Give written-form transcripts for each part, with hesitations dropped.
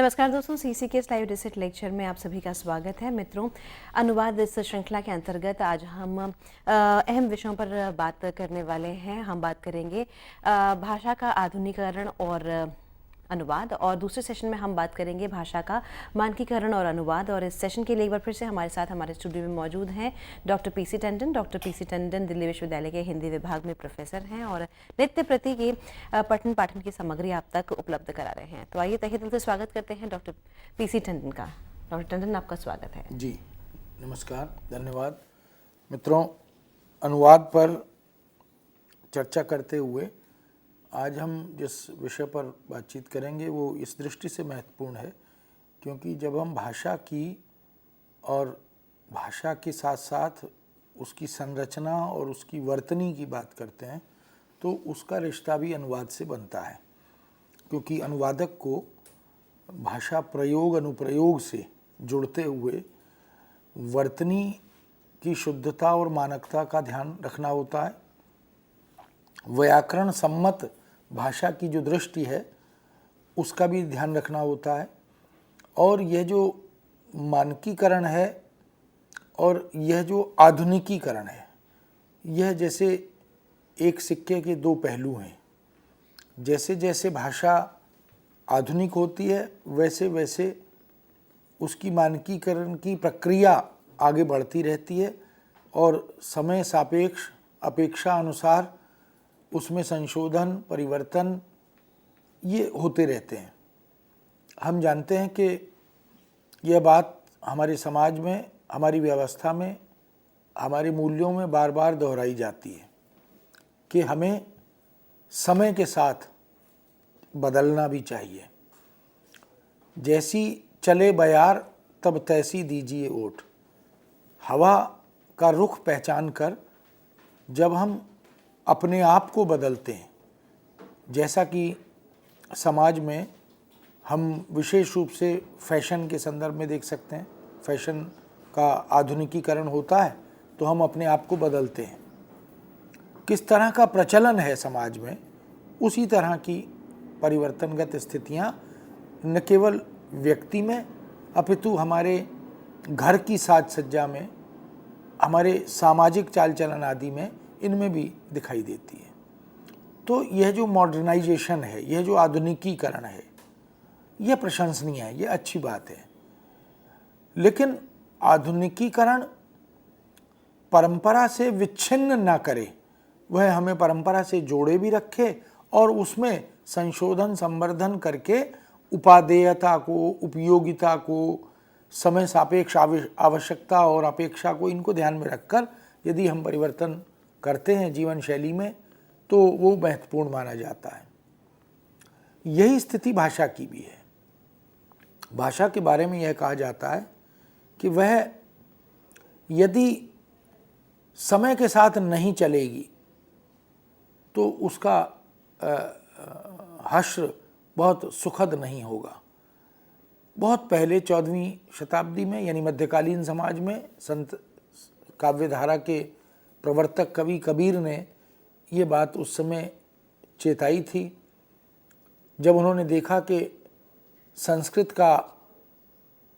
नमस्कार दोस्तों, सीसी के लाइव रिसेट लेक्चर में आप सभी का स्वागत है। मित्रों, अनुवाद इस श्रृंखला के अंतर्गत आज हम अहम विषयों पर बात करने वाले हैं। हम बात करेंगे भाषा का आधुनिकीकरण और अनुवाद, और दूसरे सेशन में हम बात करेंगे भाषा का मानकीकरण और अनुवाद। और इस सेशन के लिए एक बार फिर से हमारे साथ हमारे स्टूडियो में मौजूद हैं doctor PC Tandon. Doctor PC Tandon Delhi विश्वविद्यालय के हिंदी विभाग में प्रोफेसर हैं और नित्य प्रति की पठन पाठन की सामग्री आप तक उपलब्ध करा रहे हैं। तो आइए तहे दिल से स्वागत करते हैं डॉक्टर पीसी टंडन का। डॉक्टर टंडन, आपका स्वागत है। जी नमस्कार, धन्यवाद। मित्रों, अनुवाद पर चर्चा करते हुए आज हम जिस विषय पर बातचीत करेंगे वो इस दृष्टि से महत्वपूर्ण है क्योंकि जब हम भाषा की और भाषा के साथ साथ उसकी संरचना और उसकी वर्तनी की बात करते हैं तो उसका रिश्ता भी अनुवाद से बनता है, क्योंकि अनुवादक को भाषा प्रयोग अनुप्रयोग से जुड़ते हुए वर्तनी की शुद्धता और मानकता का ध्यान रखना होता है। व्याकरण सम्मत भाषा की जो दृष्टि है उसका भी ध्यान रखना होता है। और यह जो मानकीकरण है और यह जो आधुनिकीकरण है, यह जैसे एक सिक्के के दो पहलू हैं। जैसे जैसे भाषा आधुनिक होती है वैसे वैसे उसकी मानकीकरण की प्रक्रिया आगे बढ़ती रहती है और समय सापेक्ष अपेक्षा अनुसार उसमें संशोधन परिवर्तन ये होते रहते हैं। हम जानते हैं कि यह बात हमारे समाज में, हमारी व्यवस्था में, हमारे मूल्यों में बार बार दोहराई जाती है कि हमें समय के साथ बदलना भी चाहिए। जैसी चले बयार तब तैसी दीजिए ओट। हवा का रुख पहचान कर जब हम अपने आप को बदलते हैं, जैसा कि समाज में हम विशेष रूप से फैशन के संदर्भ में देख सकते हैं, फैशन का आधुनिकीकरण होता है तो हम अपने आप को बदलते हैं। किस तरह का प्रचलन है समाज में, उसी तरह की परिवर्तनगत स्थितियां न केवल व्यक्ति में अपितु हमारे घर की साज सज्जा में, हमारे सामाजिक चाल चलन आदि में, इनमें भी दिखाई देती है। तो यह जो मॉडर्नाइजेशन है, यह जो आधुनिकीकरण है, यह प्रशंसनीय है, यह अच्छी बात है। लेकिन आधुनिकीकरण परंपरा से विच्छिन्न ना करे, वह हमें परंपरा से जोड़े भी रखे और उसमें संशोधन संवर्धन करके उपादेयता को, उपयोगिता को, समय सापेक्ष आवश्यकता और अपेक्षा को, इनको ध्यान में रखकर यदि हम परिवर्तन करते हैं जीवन शैली में तो वो महत्वपूर्ण माना जाता है। यही स्थिति भाषा की भी है। भाषा के बारे में यह कहा जाता है कि वह यदि समय के साथ नहीं चलेगी तो उसका हश्र बहुत सुखद नहीं होगा। बहुत पहले 14वीं शताब्दी में, यानी मध्यकालीन समाज में, संत काव्यधारा के प्रवर्तक कवि कबीर ने ये बात उस समय चेताई थी जब उन्होंने देखा कि संस्कृत का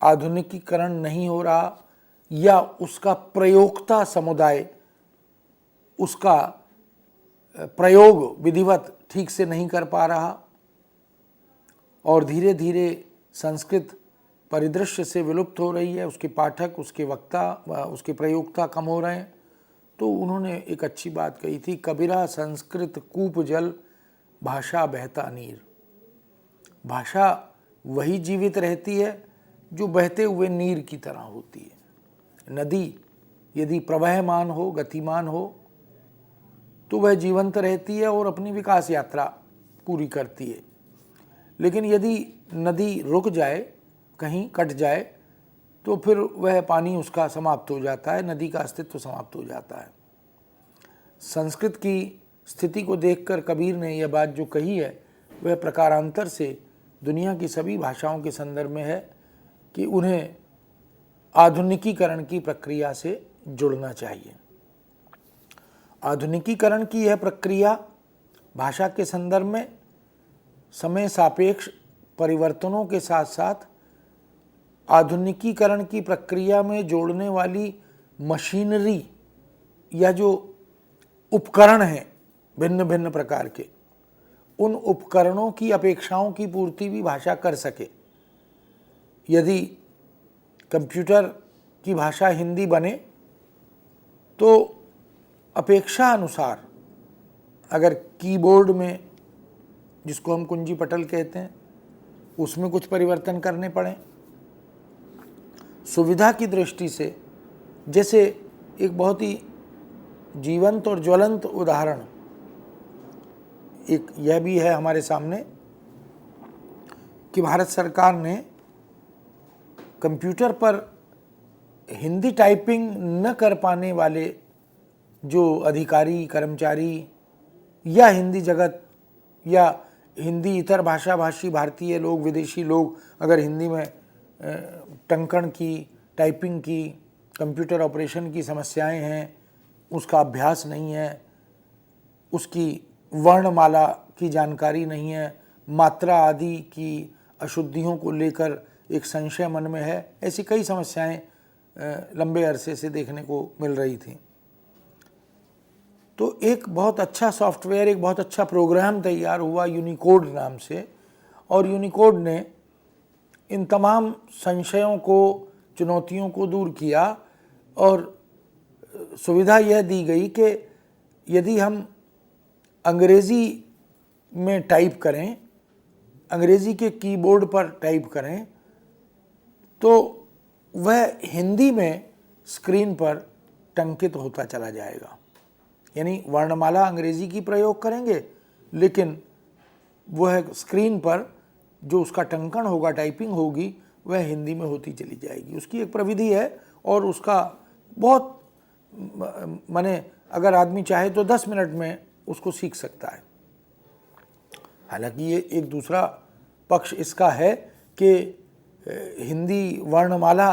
आधुनिकीकरण नहीं हो रहा या उसका प्रयोक्ता समुदाय उसका प्रयोग विधिवत ठीक से नहीं कर पा रहा और धीरे धीरे संस्कृत परिदृश्य से विलुप्त हो रही है, उसके पाठक, उसके वक्ता, उसके प्रयोक्ता कम हो रहे हैं। तो उन्होंने एक अच्छी बात कही थी, कबीरा संस्कृत कूप जल भाषा बहता नीर। भाषा वही जीवित रहती है जो बहते हुए नीर की तरह होती है। नदी यदि प्रवहमान हो, गतिमान हो तो वह जीवंत रहती है और अपनी विकास यात्रा पूरी करती है। लेकिन यदि नदी रुक जाए, कहीं कट जाए, तो फिर वह पानी उसका समाप्त हो जाता है, नदी का अस्तित्व समाप्त हो जाता है। संस्कृत की स्थिति को देखकर कबीर ने यह बात जो कही है वह प्रकारांतर से दुनिया की सभी भाषाओं के संदर्भ में है कि उन्हें आधुनिकीकरण की प्रक्रिया से जुड़ना चाहिए। आधुनिकीकरण की यह प्रक्रिया भाषा के संदर्भ में समय सापेक्ष परिवर्तनों के साथ साथ आधुनिकीकरण की प्रक्रिया में जोड़ने वाली मशीनरी या जो उपकरण हैं भिन्न भिन्न प्रकार के, उन उपकरणों की अपेक्षाओं की पूर्ति भी भाषा कर सके। यदि कंप्यूटर की भाषा हिंदी बने तो अपेक्षा अनुसार अगर कीबोर्ड में, जिसको हम कुंजी पटल कहते हैं, उसमें कुछ परिवर्तन करने पड़े, सुविधा की दृष्टि से, जैसे एक बहुत ही जीवंत और ज्वलंत उदाहरण एक यह भी है हमारे सामने कि भारत सरकार ने कंप्यूटर पर हिंदी टाइपिंग न कर पाने वाले जो अधिकारी, कर्मचारी या हिंदी जगत या हिंदी इतर भाषा भाषी भारतीय लोग, विदेशी लोग अगर हिंदी में टंकण की, टाइपिंग की, कंप्यूटर ऑपरेशन की समस्याएं हैं, उसका अभ्यास नहीं है, उसकी वर्णमाला की जानकारी नहीं है, मात्रा आदि की अशुद्धियों को लेकर एक संशय मन में है, ऐसी कई समस्याएं लंबे अरसे से देखने को मिल रही थी। तो एक बहुत अच्छा सॉफ्टवेयर, एक बहुत अच्छा प्रोग्राम तैयार हुआ यूनिकोड नाम से, और यूनिकोड ने इन तमाम संशयों को, चुनौतियों को दूर किया और सुविधा यह दी गई कि यदि हम अंग्रेज़ी में टाइप करें, अंग्रेज़ी के कीबोर्ड पर टाइप करें, तो वह हिंदी में स्क्रीन पर टंकित होता चला जाएगा। यानी वर्णमाला अंग्रेज़ी की प्रयोग करेंगे, लेकिन वह स्क्रीन पर जो उसका टंकण होगा, टाइपिंग होगी, वह हिंदी में होती चली जाएगी। उसकी एक प्रविधि है और उसका बहुत माने अगर आदमी चाहे तो 10 मिनट में उसको सीख सकता है। हालांकि ये एक दूसरा पक्ष इसका है कि हिंदी वर्णमाला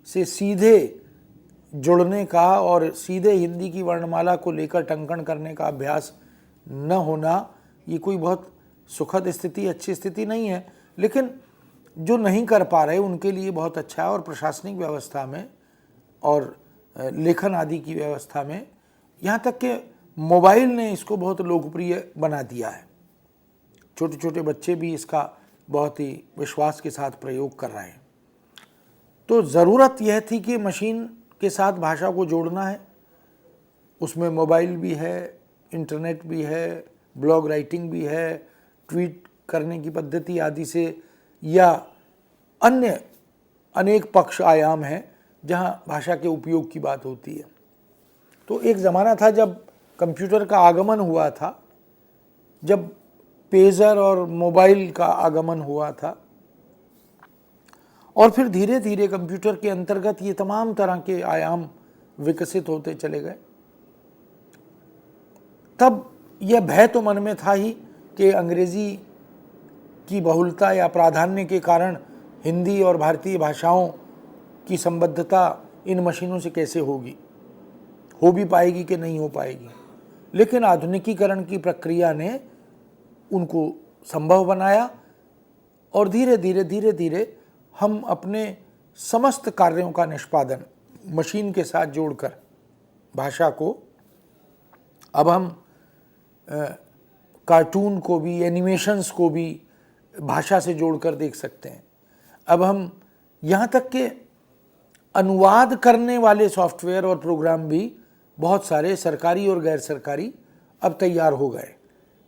से सीधे जुड़ने का और सीधे हिंदी की वर्णमाला को लेकर टंकण करने का अभ्यास न होना, ये कोई बहुत सुखद स्थिति, अच्छी स्थिति नहीं है। लेकिन जो नहीं कर पा रहे उनके लिए बहुत अच्छा है। और प्रशासनिक व्यवस्था में और लेखन आदि की व्यवस्था में, यहाँ तक कि मोबाइल ने इसको बहुत लोकप्रिय बना दिया है। छोटे छोटे बच्चे भी इसका बहुत ही विश्वास के साथ प्रयोग कर रहे हैं। तो ज़रूरत यह थी कि मशीन के साथ भाषा को जोड़ना है। उसमें मोबाइल भी है, इंटरनेट भी है, ब्लॉग राइटिंग भी है, ट्वीट करने की पद्धति आदि से, या अन्य अनेक पक्ष आयाम हैं जहाँ भाषा के उपयोग की बात होती है। तो एक ज़माना था जब कंप्यूटर का आगमन हुआ था, जब पेजर और मोबाइल का आगमन हुआ था, और फिर धीरे धीरे कंप्यूटर के अंतर्गत ये तमाम तरह के आयाम विकसित होते चले गए। तब यह भय तो मन में था ही कि अंग्रेज़ी की बहुलता या प्राधान्य के कारण हिंदी और भारतीय भाषाओं की संबद्धता इन मशीनों से कैसे होगी, हो भी पाएगी कि नहीं हो पाएगी। लेकिन आधुनिकीकरण की प्रक्रिया ने उनको संभव बनाया और धीरे धीरे हम अपने समस्त कार्यों का निष्पादन मशीन के साथ जोड़कर भाषा को, अब हम कार्टून को भी, एनिमेशंस को भी भाषा से जोड़कर देख सकते हैं। अब हम यहाँ तक के अनुवाद करने वाले सॉफ्टवेयर और प्रोग्राम भी बहुत सारे सरकारी और गैर सरकारी अब तैयार हो गए,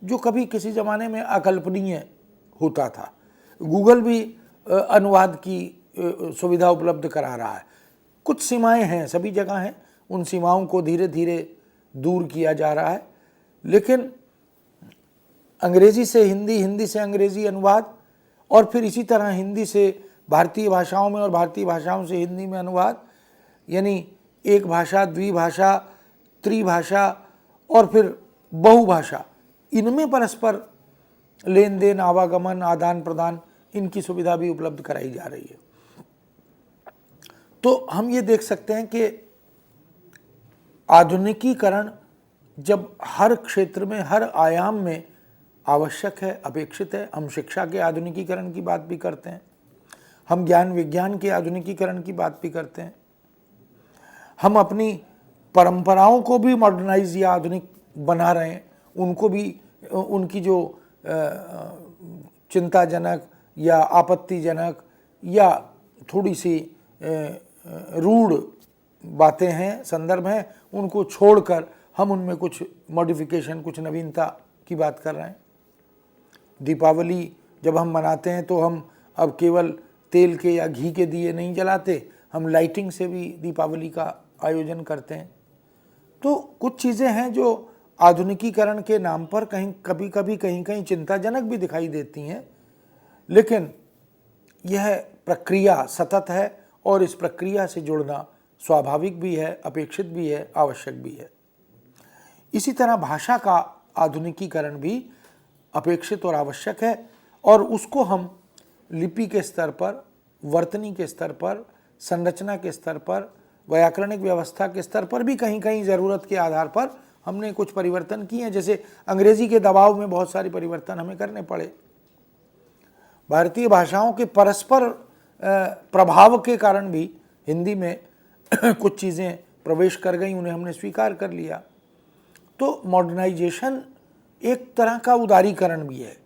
जो कभी किसी ज़माने में अकल्पनीय होता था। गूगल भी अनुवाद की सुविधा उपलब्ध करा रहा है। कुछ सीमाएं हैं, सभी जगह हैं, उन सीमाओं को धीरे धीरे दूर किया जा रहा है। लेकिन अंग्रेज़ी से हिंदी, हिंदी से अंग्रेज़ी अनुवाद, और फिर इसी तरह हिंदी से भारतीय भाषाओं में और भारतीय भाषाओं से हिंदी में अनुवाद, यानी एक भाषा, द्विभाषा, त्रिभाषा और फिर बहुभाषा, इनमें परस्पर लेन देन, आवागमन, आदान प्रदान, इनकी सुविधा भी उपलब्ध कराई जा रही है। तो हम ये देख सकते हैं कि आधुनिकीकरण जब हर क्षेत्र में, हर आयाम में आवश्यक है, अपेक्षित है। हम शिक्षा के आधुनिकीकरण की बात भी करते हैं, हम ज्ञान विज्ञान के आधुनिकीकरण की बात भी करते हैं, हम अपनी परंपराओं को भी मॉडर्नाइज या आधुनिक बना रहे हैं, उनको भी उनकी जो चिंताजनक या आपत्तिजनक या थोड़ी सी रूढ़ बातें हैं, संदर्भ हैं, उनको छोड़कर हम उनमें कुछ मॉडिफिकेशन, कुछ नवीनता की बात कर रहे हैं। दीपावली जब हम मनाते हैं तो हम अब केवल तेल के या घी के दिए नहीं जलाते, हम लाइटिंग से भी दीपावली का आयोजन करते हैं। तो कुछ चीज़ें हैं जो आधुनिकीकरण के नाम पर कभी कहीं चिंताजनक भी दिखाई देती हैं, लेकिन यह प्रक्रिया सतत है और इस प्रक्रिया से जुड़ना स्वाभाविक भी है, अपेक्षित भी है, आवश्यक भी है। इसी तरह भाषा का आधुनिकीकरण भी अपेक्षित और आवश्यक है, और उसको हम लिपि के स्तर पर, वर्तनी के स्तर पर, संरचना के स्तर पर, व्याकरणिक व्यवस्था के स्तर पर भी कहीं ज़रूरत के आधार पर हमने कुछ परिवर्तन किए हैं। जैसे अंग्रेजी के दबाव में बहुत सारे परिवर्तन हमें करने पड़े। भारतीय भाषाओं के परस्पर प्रभाव के कारण भी हिंदी में कुछ चीज़ें प्रवेश कर गई, उन्हें हमने स्वीकार कर लिया। तो मॉडर्नाइजेशन एक तरह का उदारीकरण भी है।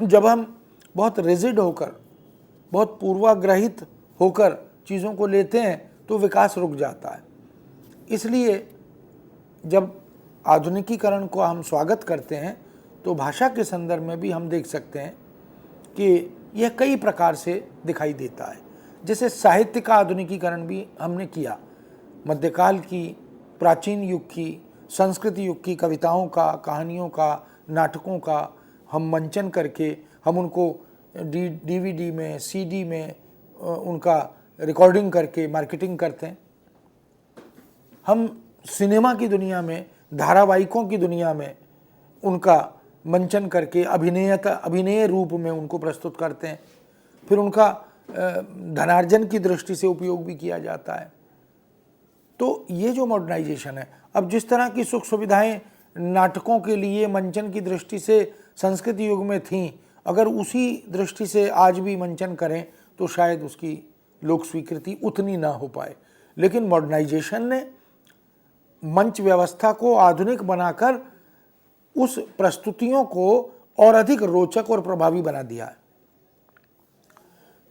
जब हम बहुत रिजिड होकर, बहुत पूर्वाग्रहित होकर चीज़ों को लेते हैं तो विकास रुक जाता है। इसलिए जब आधुनिकीकरण को हम स्वागत करते हैं तो भाषा के संदर्भ में भी हम देख सकते हैं कि यह कई प्रकार से दिखाई देता है। जैसे साहित्य का आधुनिकीकरण भी हमने किया। मध्यकाल की, प्राचीन युग की, संस्कृत युग की कविताओं का, कहानियों का, नाटकों का हम मंचन करके हम उनको डीवीडी में, सीडी में उनका रिकॉर्डिंग करके मार्केटिंग करते हैं। हम सिनेमा की दुनिया में, धारावाहिकों की दुनिया में उनका मंचन करके अभिनय रूप में उनको प्रस्तुत करते हैं। फिर उनका धनार्जन की दृष्टि से उपयोग भी किया जाता है। तो ये जो मॉडर्नाइजेशन है, अब जिस तरह की सुख सुविधाएं नाटकों के लिए मंचन की दृष्टि से संस्कृत युग में थीं, अगर उसी दृष्टि से आज भी मंचन करें तो शायद उसकी लोक स्वीकृति उतनी ना हो पाए। लेकिन मॉडर्नाइजेशन ने मंच व्यवस्था को आधुनिक बनाकर उस प्रस्तुतियों को और अधिक रोचक और प्रभावी बना दिया है।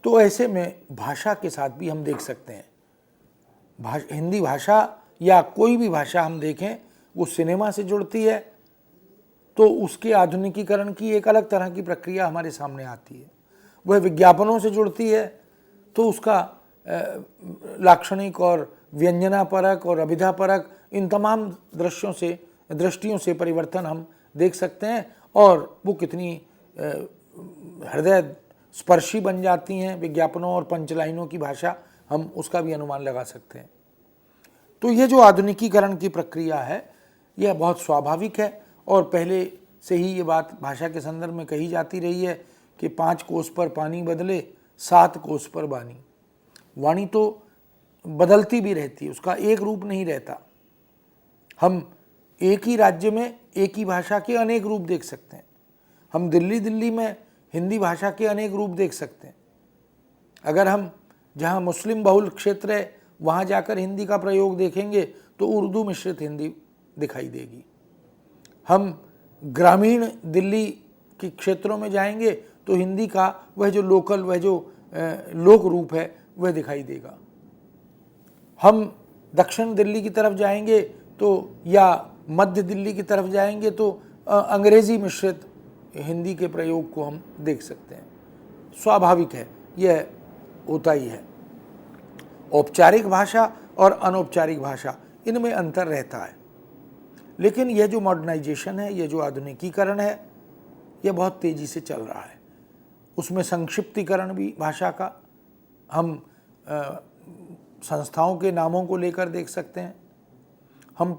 तो ऐसे में भाषा के साथ भी हम देख सकते हैं, हिंदी भाषा या कोई भी भाषा हम देखें, वो सिनेमा से जुड़ती है तो उसके आधुनिकीकरण की एक अलग तरह की प्रक्रिया हमारे सामने आती है। वह विज्ञापनों से जुड़ती है तो उसका लाक्षणिक और व्यंजनापरक और अभिधापरक इन तमाम दृष्टियों से परिवर्तन हम देख सकते हैं, और वो कितनी हृदय स्पर्शी बन जाती हैं विज्ञापनों और पंचलाइनों की भाषा, हम उसका भी अनुमान लगा सकते हैं। तो ये जो आधुनिकीकरण की प्रक्रिया है यह बहुत स्वाभाविक है, और पहले से ही ये बात भाषा के संदर्भ में कही जाती रही है कि 5 कोस पर पानी बदले 7 कोस पर वाणी। वाणी तो बदलती भी रहती है, उसका एक रूप नहीं रहता। हम एक ही राज्य में एक ही भाषा के अनेक रूप देख सकते हैं। हम दिल्ली में हिंदी भाषा के अनेक रूप देख सकते हैं। अगर हम जहाँ मुस्लिम बहुल क्षेत्र है वहाँ जाकर हिंदी का प्रयोग देखेंगे तो उर्दू मिश्रित हिंदी दिखाई देगी। हम ग्रामीण दिल्ली के क्षेत्रों में जाएंगे तो हिंदी का वह जो लोकल, वह जो लोक रूप है वह दिखाई देगा। हम दक्षिण दिल्ली की तरफ जाएंगे तो, या मध्य दिल्ली की तरफ जाएंगे तो अंग्रेज़ी मिश्रित हिंदी के प्रयोग को हम देख सकते हैं। स्वाभाविक है, यह होता ही है। औपचारिक भाषा और अनौपचारिक भाषा, इनमें अंतर रहता है। लेकिन यह जो मॉडर्नाइजेशन है, यह जो आधुनिकीकरण है, यह बहुत तेज़ी से चल रहा है। उसमें संक्षिप्तीकरण भी भाषा का हम संस्थाओं के नामों को लेकर देख सकते हैं। हम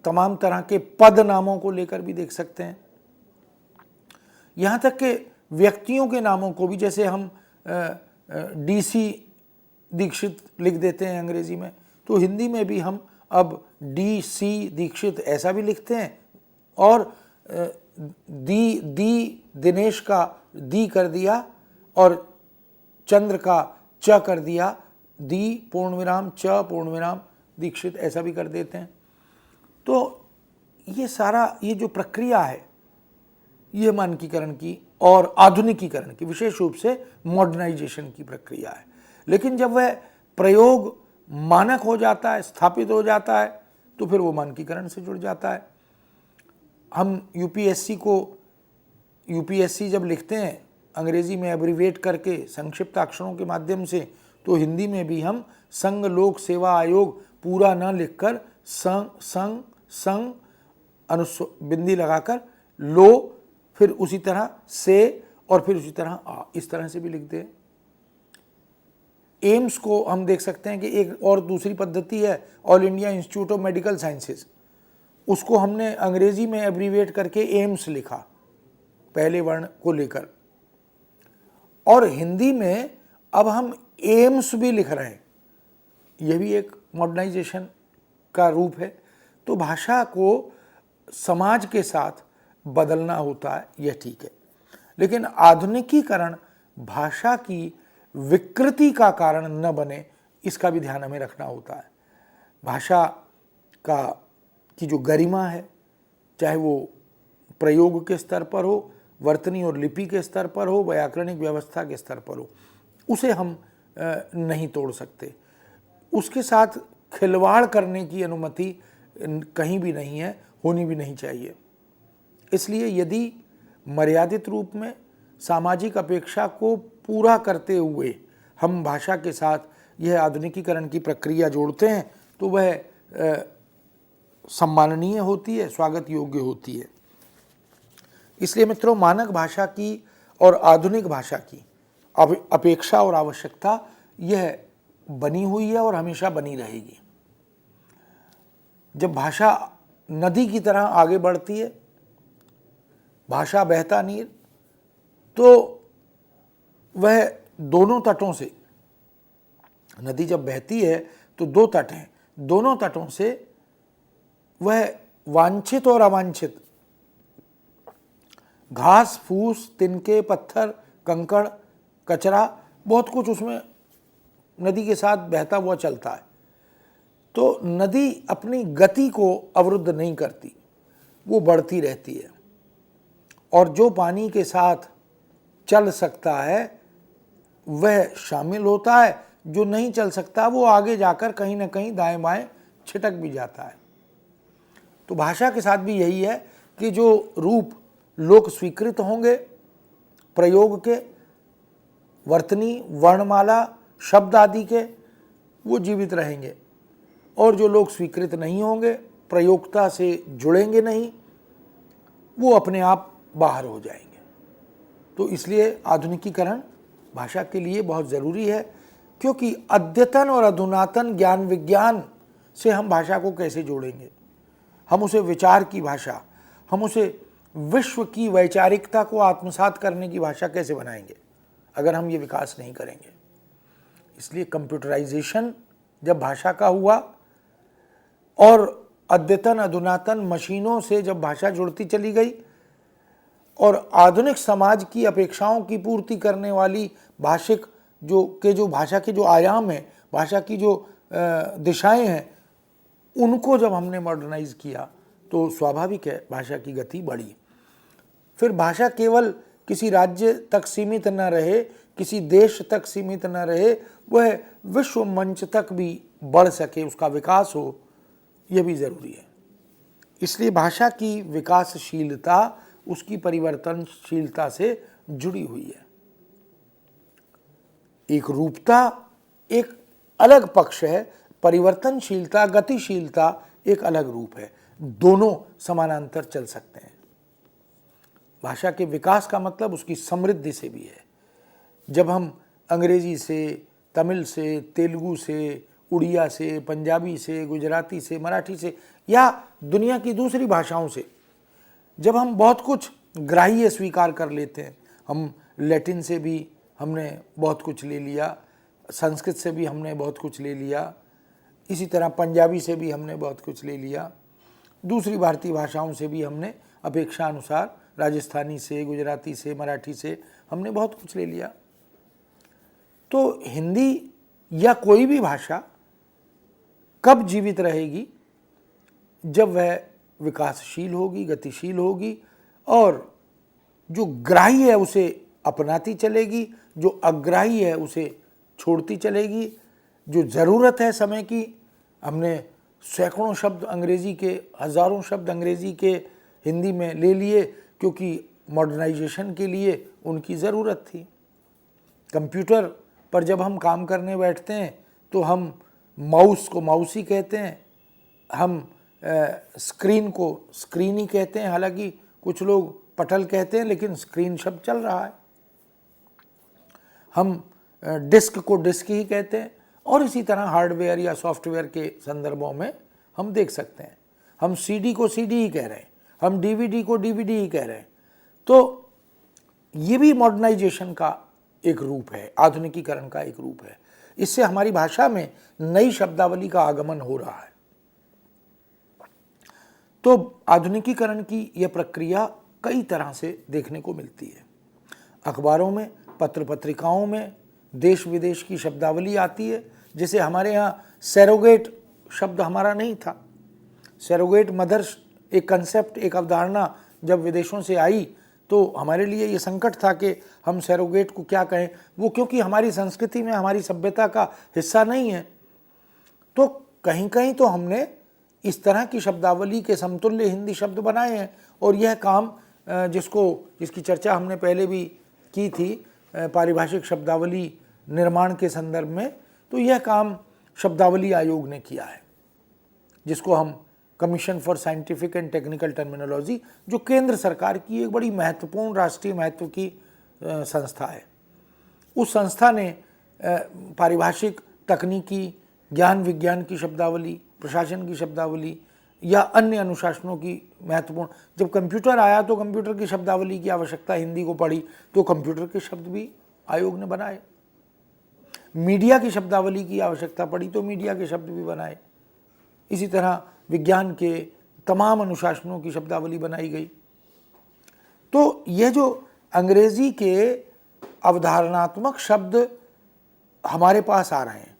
तमाम तरह के पद नामों को लेकर भी देख सकते हैं। यहाँ तक कि व्यक्तियों के नामों को भी, जैसे हम DC दीक्षित लिख देते हैं अंग्रेजी में, तो हिंदी में भी हम अब DC दीक्षित ऐसा भी लिखते हैं, और दी दिनेश का दी कर दिया और चंद्र का च कर दिया, दी पूर्ण विराम च पूर्ण विराम दीक्षित, ऐसा भी कर देते हैं। तो ये सारा ये जो प्रक्रिया है ये मानकीकरण की और आधुनिकीकरण की, विशेष रूप से मॉडर्नाइजेशन की प्रक्रिया है। लेकिन जब वह प्रयोग मानक हो जाता है, स्थापित हो जाता है, तो फिर वो मानकीकरण से जुड़ जाता है। हम यूपीएससी जब लिखते हैं अंग्रेजी में एब्रीवेट करके संक्षिप्त अक्षरों के माध्यम से, तो हिंदी में भी हम संघ लोक सेवा आयोग पूरा न लिखकर संग बिंदी लगाकर लो, फिर उसी तरह से और फिर उसी तरह आ, इस तरह से भी लिखते हैं। एम्स को हम देख सकते हैं कि एक और दूसरी पद्धति है, all India institute of medical sciences, उसको हमने अंग्रेजी में एब्रीवेट करके एम्स लिखा पहले वर्ण को लेकर, और हिंदी में अब हम एम्स भी लिख रहे हैं। यह भी एक मॉडर्नाइजेशन का रूप है। तो भाषा को समाज के साथ बदलना होता है, यह ठीक है, लेकिन आधुनिकीकरण भाषा की विकृति का कारण न बने, इसका भी ध्यान हमें रखना होता है। भाषा की जो गरिमा है, चाहे वो प्रयोग के स्तर पर हो, वर्तनी और लिपि के स्तर पर हो, व्याकरणिक व्यवस्था के स्तर पर हो, उसे हम नहीं तोड़ सकते। उसके साथ खिलवाड़ करने की अनुमति कहीं भी नहीं है, होनी भी नहीं चाहिए। इसलिए यदि मर्यादित रूप में सामाजिक अपेक्षा को पूरा करते हुए हम भाषा के साथ यह आधुनिकीकरण की प्रक्रिया जोड़ते हैं, तो वह सम्माननीय होती है, स्वागत योग्य होती है। इसलिए मित्रों, मानक भाषा की और आधुनिक भाषा की अपेक्षा और आवश्यकता यह बनी हुई है और हमेशा बनी रहेगी। जब भाषा नदी की तरह आगे बढ़ती है, भाषा बहता नीर, तो वह दोनों तटों से, नदी जब बहती है तो दो तट हैं, दोनों तटों से वह वांछित और अवांछित घास फूस, तिनके, पत्थर, कंकड़, कचरा, बहुत कुछ उसमें नदी के साथ बहता हुआ चलता है। तो नदी अपनी गति को अवरुद्ध नहीं करती, वो बढ़ती रहती है, और जो पानी के साथ चल सकता है वह शामिल होता है, जो नहीं चल सकता वो आगे जाकर कहीं ना कहीं दाएं बाएं छिटक भी जाता है। तो भाषा के साथ भी यही है कि जो रूप लोक स्वीकृत होंगे प्रयोग के, वर्तनी, वर्णमाला, शब्द आदि के, वो जीवित रहेंगे, और जो लोग स्वीकृत नहीं होंगे, प्रयोक्ता से जुड़ेंगे नहीं, वो अपने आप बाहर हो जाएंगे। तो इसलिए आधुनिकीकरण भाषा के लिए बहुत ज़रूरी है, क्योंकि अद्यतन और अधुनातन ज्ञान विज्ञान से हम भाषा को कैसे जोड़ेंगे? हम उसे विचार की भाषा, हम उसे विश्व की वैचारिकता को आत्मसात करने की भाषा कैसे बनाएंगे अगर हम ये विकास नहीं करेंगे? इसलिए कंप्यूटराइजेशन जब भाषा का हुआ और अद्यतन अधुनातन मशीनों से जब भाषा जुड़ती चली गई, और आधुनिक समाज की अपेक्षाओं की पूर्ति करने वाली भाषिक जो भाषा के जो आयाम हैं, भाषा की जो दिशाएं हैं, उनको जब हमने मॉडर्नाइज किया, तो स्वाभाविक है भाषा की गति बढ़ी। फिर भाषा केवल किसी राज्य तक सीमित न रहे, किसी देश तक सीमित न रहे, वह विश्व मंच तक भी बढ़ सके, उसका विकास हो, यह भी ज़रूरी है। इसलिए भाषा की विकासशीलता उसकी परिवर्तनशीलता से जुड़ी हुई है। एक रूपता एक अलग पक्ष है, परिवर्तनशीलता, गतिशीलता एक अलग रूप है। दोनों समानांतर चल सकते हैं। भाषा के विकास का मतलब उसकी समृद्धि से भी है। जब हम अंग्रेजी से, तमिल से, तेलुगु से, उड़िया से, पंजाबी से, गुजराती से, मराठी से, या दुनिया की दूसरी भाषाओं से जब हम बहुत कुछ ग्राह्य स्वीकार कर लेते हैं, हम लैटिन से भी हमने बहुत कुछ ले लिया, संस्कृत से भी हमने बहुत कुछ ले लिया, इसी तरह पंजाबी से भी हमने बहुत कुछ ले लिया, दूसरी भारतीय भाषाओं से भी हमने अपेक्षा अनुसार राजस्थानी से, गुजराती से, मराठी से हमने बहुत कुछ ले लिया। तो हिंदी या कोई भी भाषा कब जीवित रहेगी? जब वह विकासशील होगी, गतिशील होगी और जो ग्राही है उसे अपनाती चलेगी, जो अग्राही है उसे छोड़ती चलेगी। जो ज़रूरत है समय की, हमने सैकड़ों शब्द अंग्रेज़ी के, हज़ारों शब्द अंग्रेज़ी के हिंदी में ले लिए क्योंकि मॉडर्नाइजेशन के लिए उनकी ज़रूरत थी। कंप्यूटर पर जब हम काम करने बैठते हैं तो हम माउस को माउस ही कहते हैं, हम स्क्रीन को स्क्रीन ही कहते हैं, हालांकि कुछ लोग पटल कहते हैं लेकिन स्क्रीन शब्द चल रहा है। हम डिस्क को डिस्क ही कहते हैं और इसी तरह हार्डवेयर या सॉफ्टवेयर के संदर्भों में हम देख सकते हैं। हम सीडी को सीडी ही कह रहे हैं, हम डीवीडी को डीवीडी ही कह रहे हैं। तो ये भी मॉडर्नाइजेशन का एक रूप है, आधुनिकीकरण का एक रूप है। इससे हमारी भाषा में नई शब्दावली का आगमन हो रहा है। तो आधुनिकीकरण की यह प्रक्रिया कई तरह से देखने को मिलती है। अखबारों में, पत्र पत्रिकाओं में देश विदेश की शब्दावली आती है। जैसे हमारे यहाँ सैरोगेट शब्द हमारा नहीं था। सैरोगेट मदर एक कंसेप्ट, एक अवधारणा जब विदेशों से आई तो हमारे लिए ये संकट था कि हम सैरोगेट को क्या कहें, वो क्योंकि हमारी संस्कृति में, हमारी सभ्यता का हिस्सा नहीं है। तो कहीं कहीं तो हमने इस तरह की शब्दावली के समतुल्य हिंदी शब्द बनाए हैं और यह काम जिसकी चर्चा हमने पहले भी की थी पारिभाषिक शब्दावली निर्माण के संदर्भ में, तो यह काम शब्दावली आयोग ने किया है, जिसको हम commission for scientific and technical terminology, जो केंद्र सरकार की एक बड़ी महत्वपूर्ण राष्ट्रीय महत्व की संस्था है। उस संस्था ने पारिभाषिक, तकनीकी, ज्ञान विज्ञान की शब्दावली, प्रशासन की शब्दावली या अन्य अनुशासनों की महत्वपूर्ण, जब कंप्यूटर आया तो कंप्यूटर की शब्दावली की आवश्यकता हिंदी को पड़ी तो कंप्यूटर के शब्द भी आयोग ने बनाए। मीडिया की शब्दावली की आवश्यकता पड़ी तो मीडिया के शब्द भी बनाए। इसी तरह विज्ञान के तमाम अनुशासनों की शब्दावली बनाई गई। तो यह जो अंग्रेजी के अवधारणात्मक शब्द हमारे पास आ रहे हैं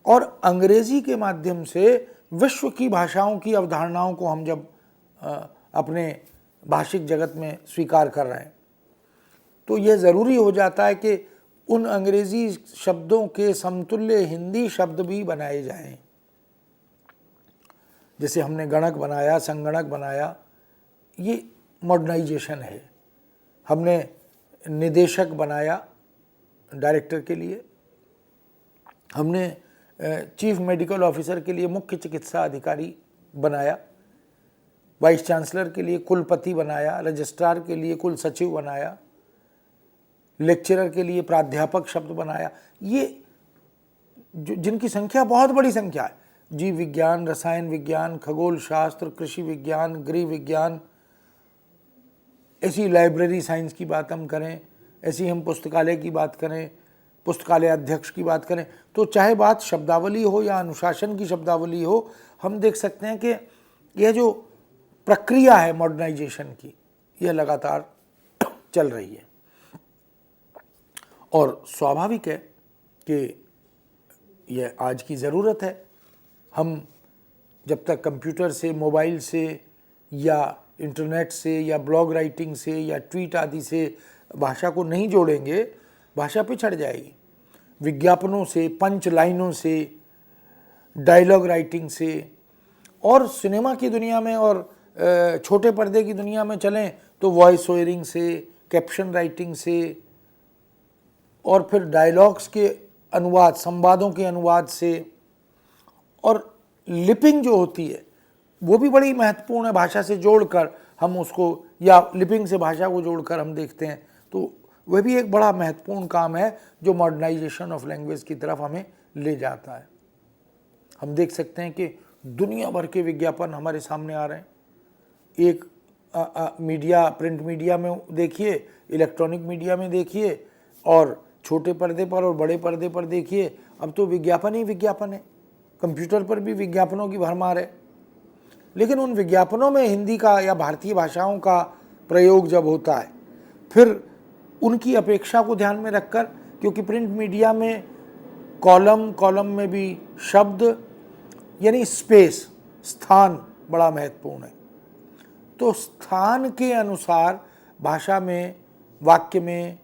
और अंग्रेजी के माध्यम से विश्व की भाषाओं की अवधारणाओं को हम जब अपने भाषिक जगत में स्वीकार कर रहे हैं, तो यह ज़रूरी हो जाता है कि उन अंग्रेजी शब्दों के समतुल्य हिंदी शब्द भी बनाए जाएं। जैसे हमने गणक बनाया, संगणक बनाया, ये मॉडर्नाइजेशन है। हमने निदेशक बनाया डायरेक्टर के लिए, हमने चीफ मेडिकल ऑफिसर के लिए मुख्य चिकित्सा अधिकारी बनाया, वाइस चांसलर के लिए कुलपति बनाया, रजिस्ट्रार के लिए कुल सचिव बनाया, लेक्चरर के लिए प्राध्यापक शब्द बनाया। ये जिनकी संख्या बहुत बड़ी संख्या है, जीव विज्ञान, रसायन विज्ञान, खगोल शास्त्र, कृषि विज्ञान, गृह विज्ञान, ऐसी लाइब्रेरी साइंस की बात हम करें, ऐसी हम पुस्तकालय की बात करें, पुस्तकालय अध्यक्ष की बात करें, तो चाहे बात शब्दावली हो या अनुशासन की शब्दावली हो, हम देख सकते हैं कि यह जो प्रक्रिया है मॉडर्नाइजेशन की, यह लगातार चल रही है। और स्वाभाविक है कि यह आज की ज़रूरत है। हम जब तक कंप्यूटर से, मोबाइल से या इंटरनेट से या ब्लॉग राइटिंग से या ट्वीट आदि से भाषा को नहीं जोड़ेंगे, भाषा पिछड़ जाएगी। विज्ञापनों से, पंच लाइनों से, डायलॉग राइटिंग से, और सिनेमा की दुनिया में और छोटे पर्दे की दुनिया में चलें तो वॉइस ओवरिंग से, कैप्शन राइटिंग से, और फिर डायलॉग्स के अनुवाद, संवादों के अनुवाद से, और लिपिंग जो होती है वो भी बड़ी महत्वपूर्ण है। भाषा से जोड़कर हम उसको, या लिपिंग से भाषा को जोड़कर हम देखते हैं, तो वह भी एक बड़ा महत्वपूर्ण काम है जो मॉडर्नाइजेशन ऑफ लैंग्वेज की तरफ हमें ले जाता है। हम देख सकते हैं कि दुनिया भर के विज्ञापन हमारे सामने आ रहे हैं। एक मीडिया, प्रिंट मीडिया में देखिए, इलेक्ट्रॉनिक मीडिया में देखिए, और छोटे पर्दे पर और बड़े पर्दे पर देखिए, अब तो विज्ञापन ही विज्ञापन है। कंप्यूटर पर भी विज्ञापनों की भरमार है। लेकिन उन विज्ञापनों में हिंदी का या भारतीय भाषाओं का प्रयोग जब होता है, फिर उनकी अपेक्षा को ध्यान में रखकर, क्योंकि प्रिंट मीडिया में कॉलम में भी शब्द यानी स्पेस, स्थान बड़ा महत्वपूर्ण है। तो स्थान के अनुसार भाषा में, वाक्य में,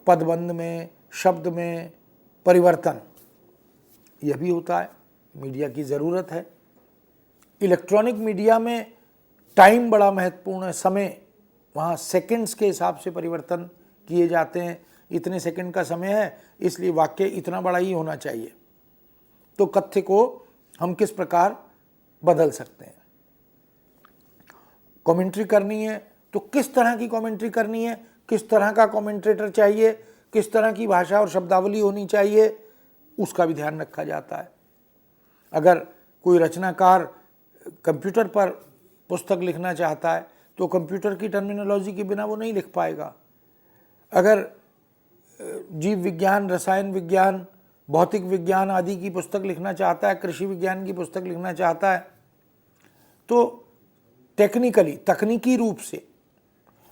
पदबंध में, शब्द में परिवर्तन यह भी होता है, मीडिया की ज़रूरत है। इलेक्ट्रॉनिक मीडिया में टाइम बड़ा महत्वपूर्ण है, समय, वहाँ सेकंड्स के हिसाब से परिवर्तन किए जाते हैं। इतने सेकंड का समय है इसलिए वाक्य इतना बड़ा ही होना चाहिए। तो कथ्य को हम किस प्रकार बदल सकते हैं। कमेंट्री करनी है तो किस तरह की कमेंट्री करनी है, किस तरह का कमेंट्रेटर चाहिए, किस तरह की भाषा और शब्दावली होनी चाहिए, उसका भी ध्यान रखा जाता है। अगर कोई रचनाकार कंप्यूटर पर पुस्तक लिखना चाहता है तो कंप्यूटर की टर्मिनोलॉजी के बिना वो नहीं लिख पाएगा। अगर जीव विज्ञान, रसायन विज्ञान, भौतिक विज्ञान आदि की पुस्तक लिखना चाहता है, कृषि विज्ञान की पुस्तक लिखना चाहता है, तो टेक्निकली, तकनीकी रूप से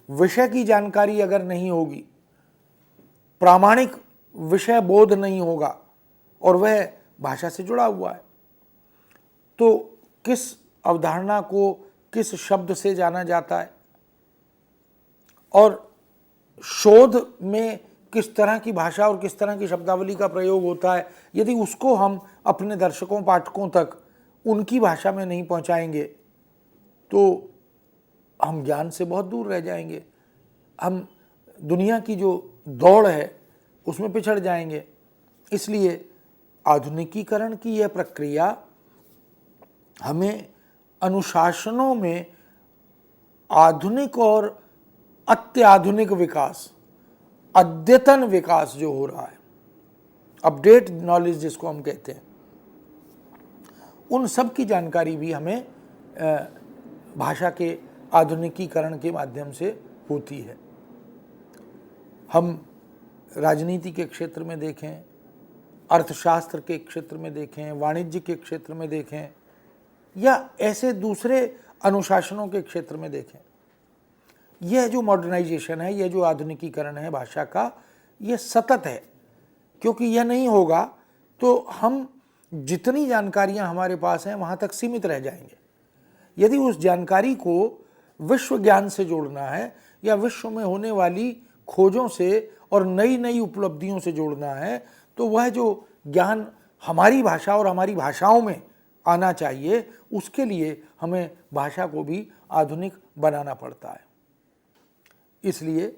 विषय की जानकारी अगर नहीं होगी, प्रामाणिक विषय बोध नहीं होगा और वह भाषा से जुड़ा हुआ है, तो किस अवधारणा को किस शब्द से जाना जाता है और शोध में किस तरह की भाषा और किस तरह की शब्दावली का प्रयोग होता है, यदि उसको हम अपने दर्शकों, पाठकों तक उनकी भाषा में नहीं पहुंचाएंगे तो हम ज्ञान से बहुत दूर रह जाएंगे। हम दुनिया की जो दौड़ है उसमें पिछड़ जाएंगे। इसलिए आधुनिकीकरण की यह प्रक्रिया हमें अनुशासनों में आधुनिक और अत्याधुनिक विकास, अद्यतन विकास जो हो रहा है, अपडेट नॉलेज जिसको हम कहते हैं, उन सब की जानकारी भी हमें भाषा के आधुनिकीकरण के माध्यम से होती है। हम राजनीति के क्षेत्र में देखें, अर्थशास्त्र के क्षेत्र में देखें, वाणिज्य के क्षेत्र में देखें या ऐसे दूसरे अनुशासनों के क्षेत्र में देखें, यह जो मॉडर्नाइजेशन है, यह जो आधुनिकीकरण है भाषा का, यह सतत है। क्योंकि यह नहीं होगा तो हम जितनी जानकारियां हमारे पास हैं वहां तक सीमित रह जाएंगे। यदि उस जानकारी को विश्व ज्ञान से जोड़ना है या विश्व में होने वाली खोजों से और नई नई उपलब्धियों से जोड़ना है, तो वह जो ज्ञान हमारी भाषा और हमारी भाषाओं में आना चाहिए, उसके लिए हमें भाषा को भी आधुनिक बनाना पड़ता है। इसलिए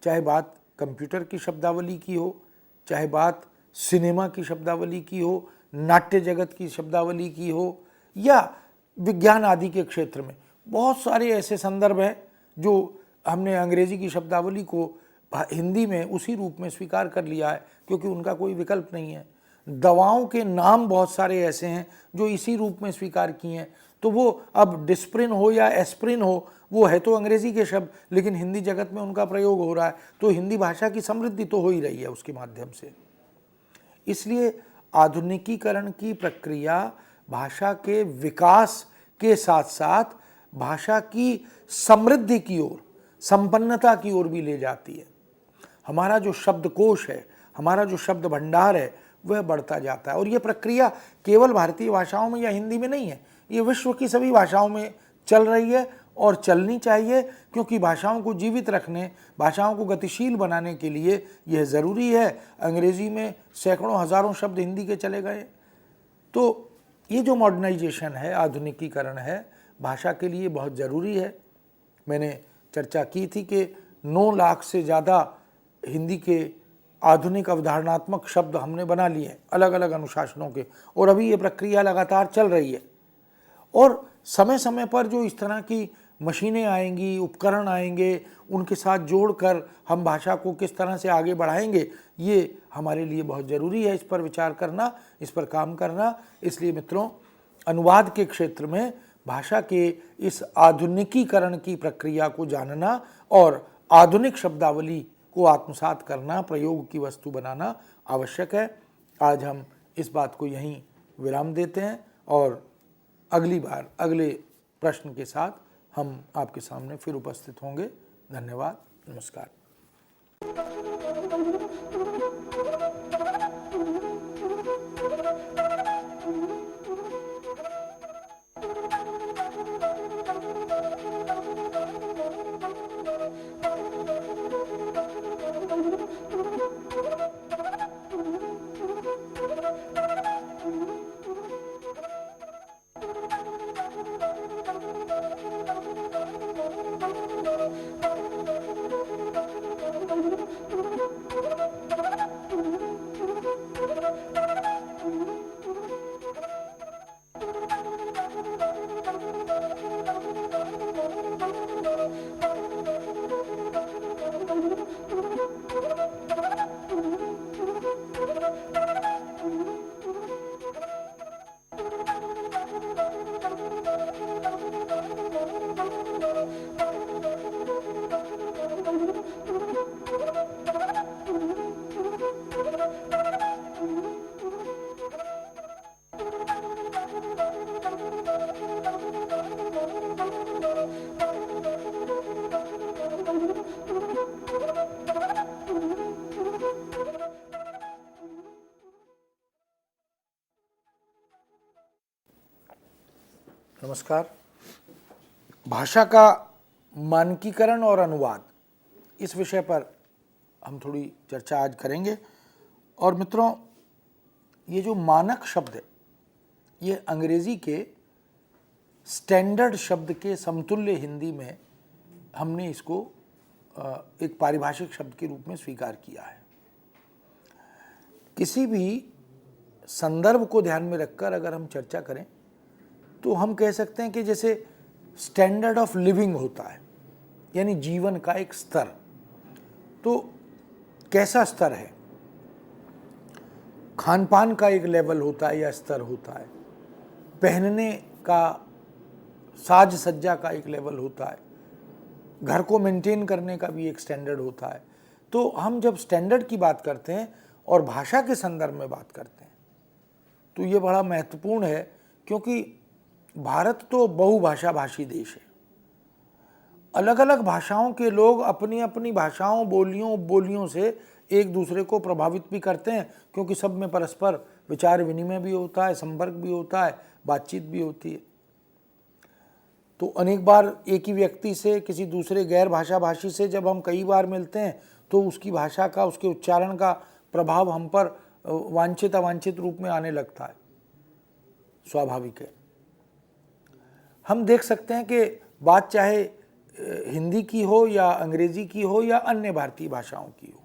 चाहे बात कंप्यूटर की शब्दावली की हो, चाहे बात सिनेमा की शब्दावली की हो, नाट्य जगत की शब्दावली की हो या विज्ञान आदि के क्षेत्र में, बहुत सारे ऐसे संदर्भ हैं जो हमने अंग्रेजी की शब्दावली को हिंदी में उसी रूप में स्वीकार कर लिया है क्योंकि उनका कोई विकल्प नहीं है। दवाओं के नाम बहुत सारे ऐसे हैं जो इसी रूप में स्वीकार किए हैं, तो वो अब डिस्प्रिन हो या एस्प्रिन हो, वो है तो अंग्रेजी के शब्द, लेकिन हिंदी जगत में उनका प्रयोग हो रहा है, तो हिंदी भाषा की समृद्धि तो हो ही रही है उसके माध्यम से। इसलिए आधुनिकीकरण की प्रक्रिया भाषा के विकास के साथ साथ भाषा की समृद्धि की ओर, संपन्नता की ओर भी ले जाती है। हमारा जो शब्दकोश है, हमारा जो शब्द भंडार है, वह बढ़ता जाता है। और यह प्रक्रिया केवल भारतीय भाषाओं में या हिंदी में नहीं है, ये विश्व की सभी भाषाओं में चल रही है और चलनी चाहिए, क्योंकि भाषाओं को जीवित रखने, भाषाओं को गतिशील बनाने के लिए यह ज़रूरी है। अंग्रेजी में सैकड़ों हज़ारों शब्द हिंदी के चले गए, तो ये जो मॉडर्नाइजेशन है, आधुनिकीकरण है, भाषा के लिए बहुत ज़रूरी है। मैंने चर्चा की थी कि 9 लाख से ज़्यादा हिंदी के आधुनिक अवधारणात्मक शब्द हमने बना लिए हैं अलग अलग अनुशासनों के, और अभी ये प्रक्रिया लगातार चल रही है। और समय समय पर जो इस तरह की मशीनें आएंगी, उपकरण आएंगे, उनके साथ जोड़कर हम भाषा को किस तरह से आगे बढ़ाएंगे, ये हमारे लिए बहुत ज़रूरी है। इस पर विचार करना, इस पर काम करना। इसलिए मित्रों, अनुवाद के क्षेत्र में भाषा के इस आधुनिकीकरण की प्रक्रिया को जानना और आधुनिक शब्दावली को आत्मसात करना, प्रयोग की वस्तु बनाना आवश्यक है। आज हम इस बात को यहीं विराम देते हैं और अगली बार अगले प्रश्न के साथ हम आपके सामने फिर उपस्थित होंगे। धन्यवाद, नमस्कार। नमस्कार। भाषा का मानकीकरण और अनुवाद, इस विषय पर हम थोड़ी चर्चा आज करेंगे। और मित्रों, ये जो मानक शब्द है, ये अंग्रेजी के स्टैंडर्ड शब्द के समतुल्य हिंदी में हमने इसको एक पारिभाषिक शब्द के रूप में स्वीकार किया है। किसी भी संदर्भ को ध्यान में रखकर अगर हम चर्चा करें तो हम कह सकते हैं कि जैसे स्टैंडर्ड ऑफ लिविंग होता है, यानी जीवन का एक स्तर, तो कैसा स्तर है, खान पान का एक लेवल होता है या स्तर होता है, पहनने का, साज सज्जा का एक लेवल होता है, घर को मेंटेन करने का भी एक स्टैंडर्ड होता है। तो हम जब स्टैंडर्ड की बात करते हैं और भाषा के संदर्भ में बात करते हैं तो ये बड़ा महत्वपूर्ण है, क्योंकि भारत तो बहुभाषा भाषी देश है। अलग अलग भाषाओं के लोग अपनी अपनी भाषाओं, बोलियों से एक दूसरे को प्रभावित भी करते हैं, क्योंकि सब में परस्पर विचार विनिमय भी होता है, संपर्क भी होता है, बातचीत भी होती है। तो अनेक बार एक ही व्यक्ति से किसी दूसरे गैर भाषा भाषी से जब हम कई बार मिलते हैं तो उसकी भाषा का, उसके उच्चारण का प्रभाव हम पर वांछित अवांछित रूप में आने लगता है, स्वाभाविक है। हम देख सकते हैं कि बात चाहे हिंदी की हो या अंग्रेजी की हो या अन्य भारतीय भाषाओं की हो,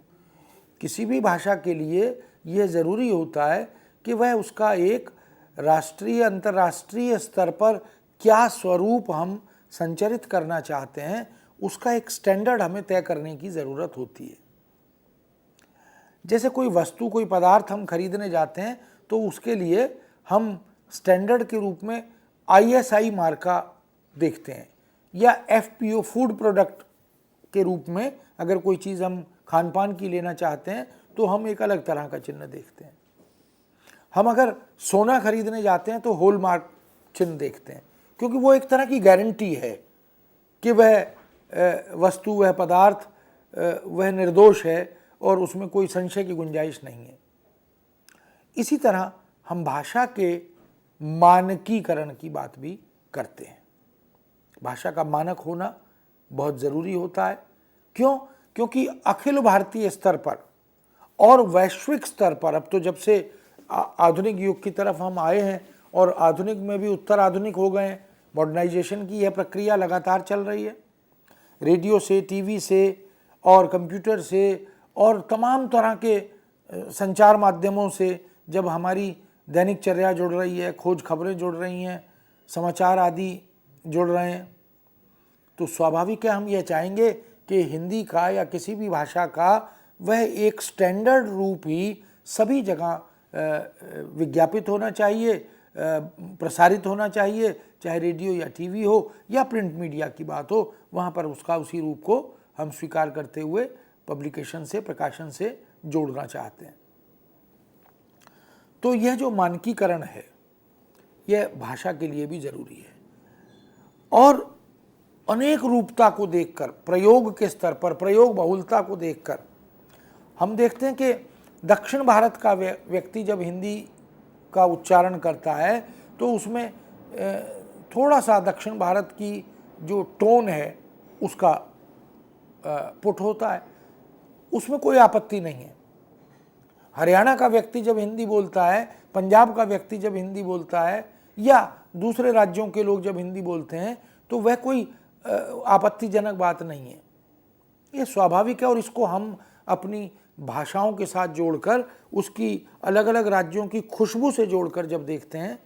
किसी भी भाषा के लिए यह ज़रूरी होता है कि वह उसका एक राष्ट्रीय अंतर्राष्ट्रीय स्तर पर क्या स्वरूप हम संचरित करना चाहते हैं, उसका एक स्टैंडर्ड हमें तय करने की ज़रूरत होती है। जैसे कोई वस्तु, कोई पदार्थ हम खरीदने जाते हैं तो उसके लिए हम स्टैंडर्ड के रूप में ISI मार्का देखते हैं, या FPO फूड प्रोडक्ट के रूप में अगर कोई चीज़ हम खान पान की लेना चाहते हैं तो हम एक अलग तरह का चिन्ह देखते हैं। हम अगर सोना खरीदने जाते हैं तो हॉलमार्क चिन्ह देखते हैं, क्योंकि वो एक तरह की गारंटी है कि वह वस्तु, वह पदार्थ, वह निर्दोष है और उसमें कोई संशय की गुंजाइश नहीं है। इसी तरह हम भाषा के मानकीकरण की बात भी करते हैं। भाषा का मानक होना बहुत ज़रूरी होता है। क्यों? क्योंकि अखिल भारतीय स्तर पर और वैश्विक स्तर पर, अब तो जब से आधुनिक युग की तरफ हम आए हैं और आधुनिक में भी उत्तर आधुनिक हो गए हैं, मॉडर्नाइजेशन की यह प्रक्रिया लगातार चल रही है। रेडियो से, टीवी से और कंप्यूटर से और तमाम तरह के संचार माध्यमों से जब हमारी दैनिक चर्या जुड़ रही है, खोज खबरें जुड़ रही हैं, समाचार आदि जुड़ रहे हैं, तो स्वाभाविक है हम यह चाहेंगे कि हिंदी का या किसी भी भाषा का वह एक स्टैंडर्ड रूप ही सभी जगह विज्ञापित होना चाहिए, प्रसारित होना चाहिए, चाहे रेडियो या टीवी हो या प्रिंट मीडिया की बात हो, वहाँ पर उसका उसी रूप को हम स्वीकार करते हुए पब्लिकेशन से, प्रकाशन से जोड़ना चाहते हैं। तो यह जो मानकीकरण है, यह भाषा के लिए भी ज़रूरी है। और अनेक रूपता को देखकर, प्रयोग के स्तर पर प्रयोग बहुलता को देखकर हम देखते हैं कि दक्षिण भारत का व्यक्ति जब हिंदी का उच्चारण करता है तो उसमें थोड़ा सा दक्षिण भारत की जो टोन है उसका पुट होता है, उसमें कोई आपत्ति नहीं है। हरियाणा का व्यक्ति जब हिंदी बोलता है, पंजाब का व्यक्ति जब हिंदी बोलता है, या दूसरे राज्यों के लोग जब हिंदी बोलते हैं तो वह कोई आपत्तिजनक बात नहीं है, ये स्वाभाविक है। और इसको हम अपनी भाषाओं के साथ जोड़कर, उसकी अलग अलग राज्यों की खुशबू से जोड़कर जब देखते हैं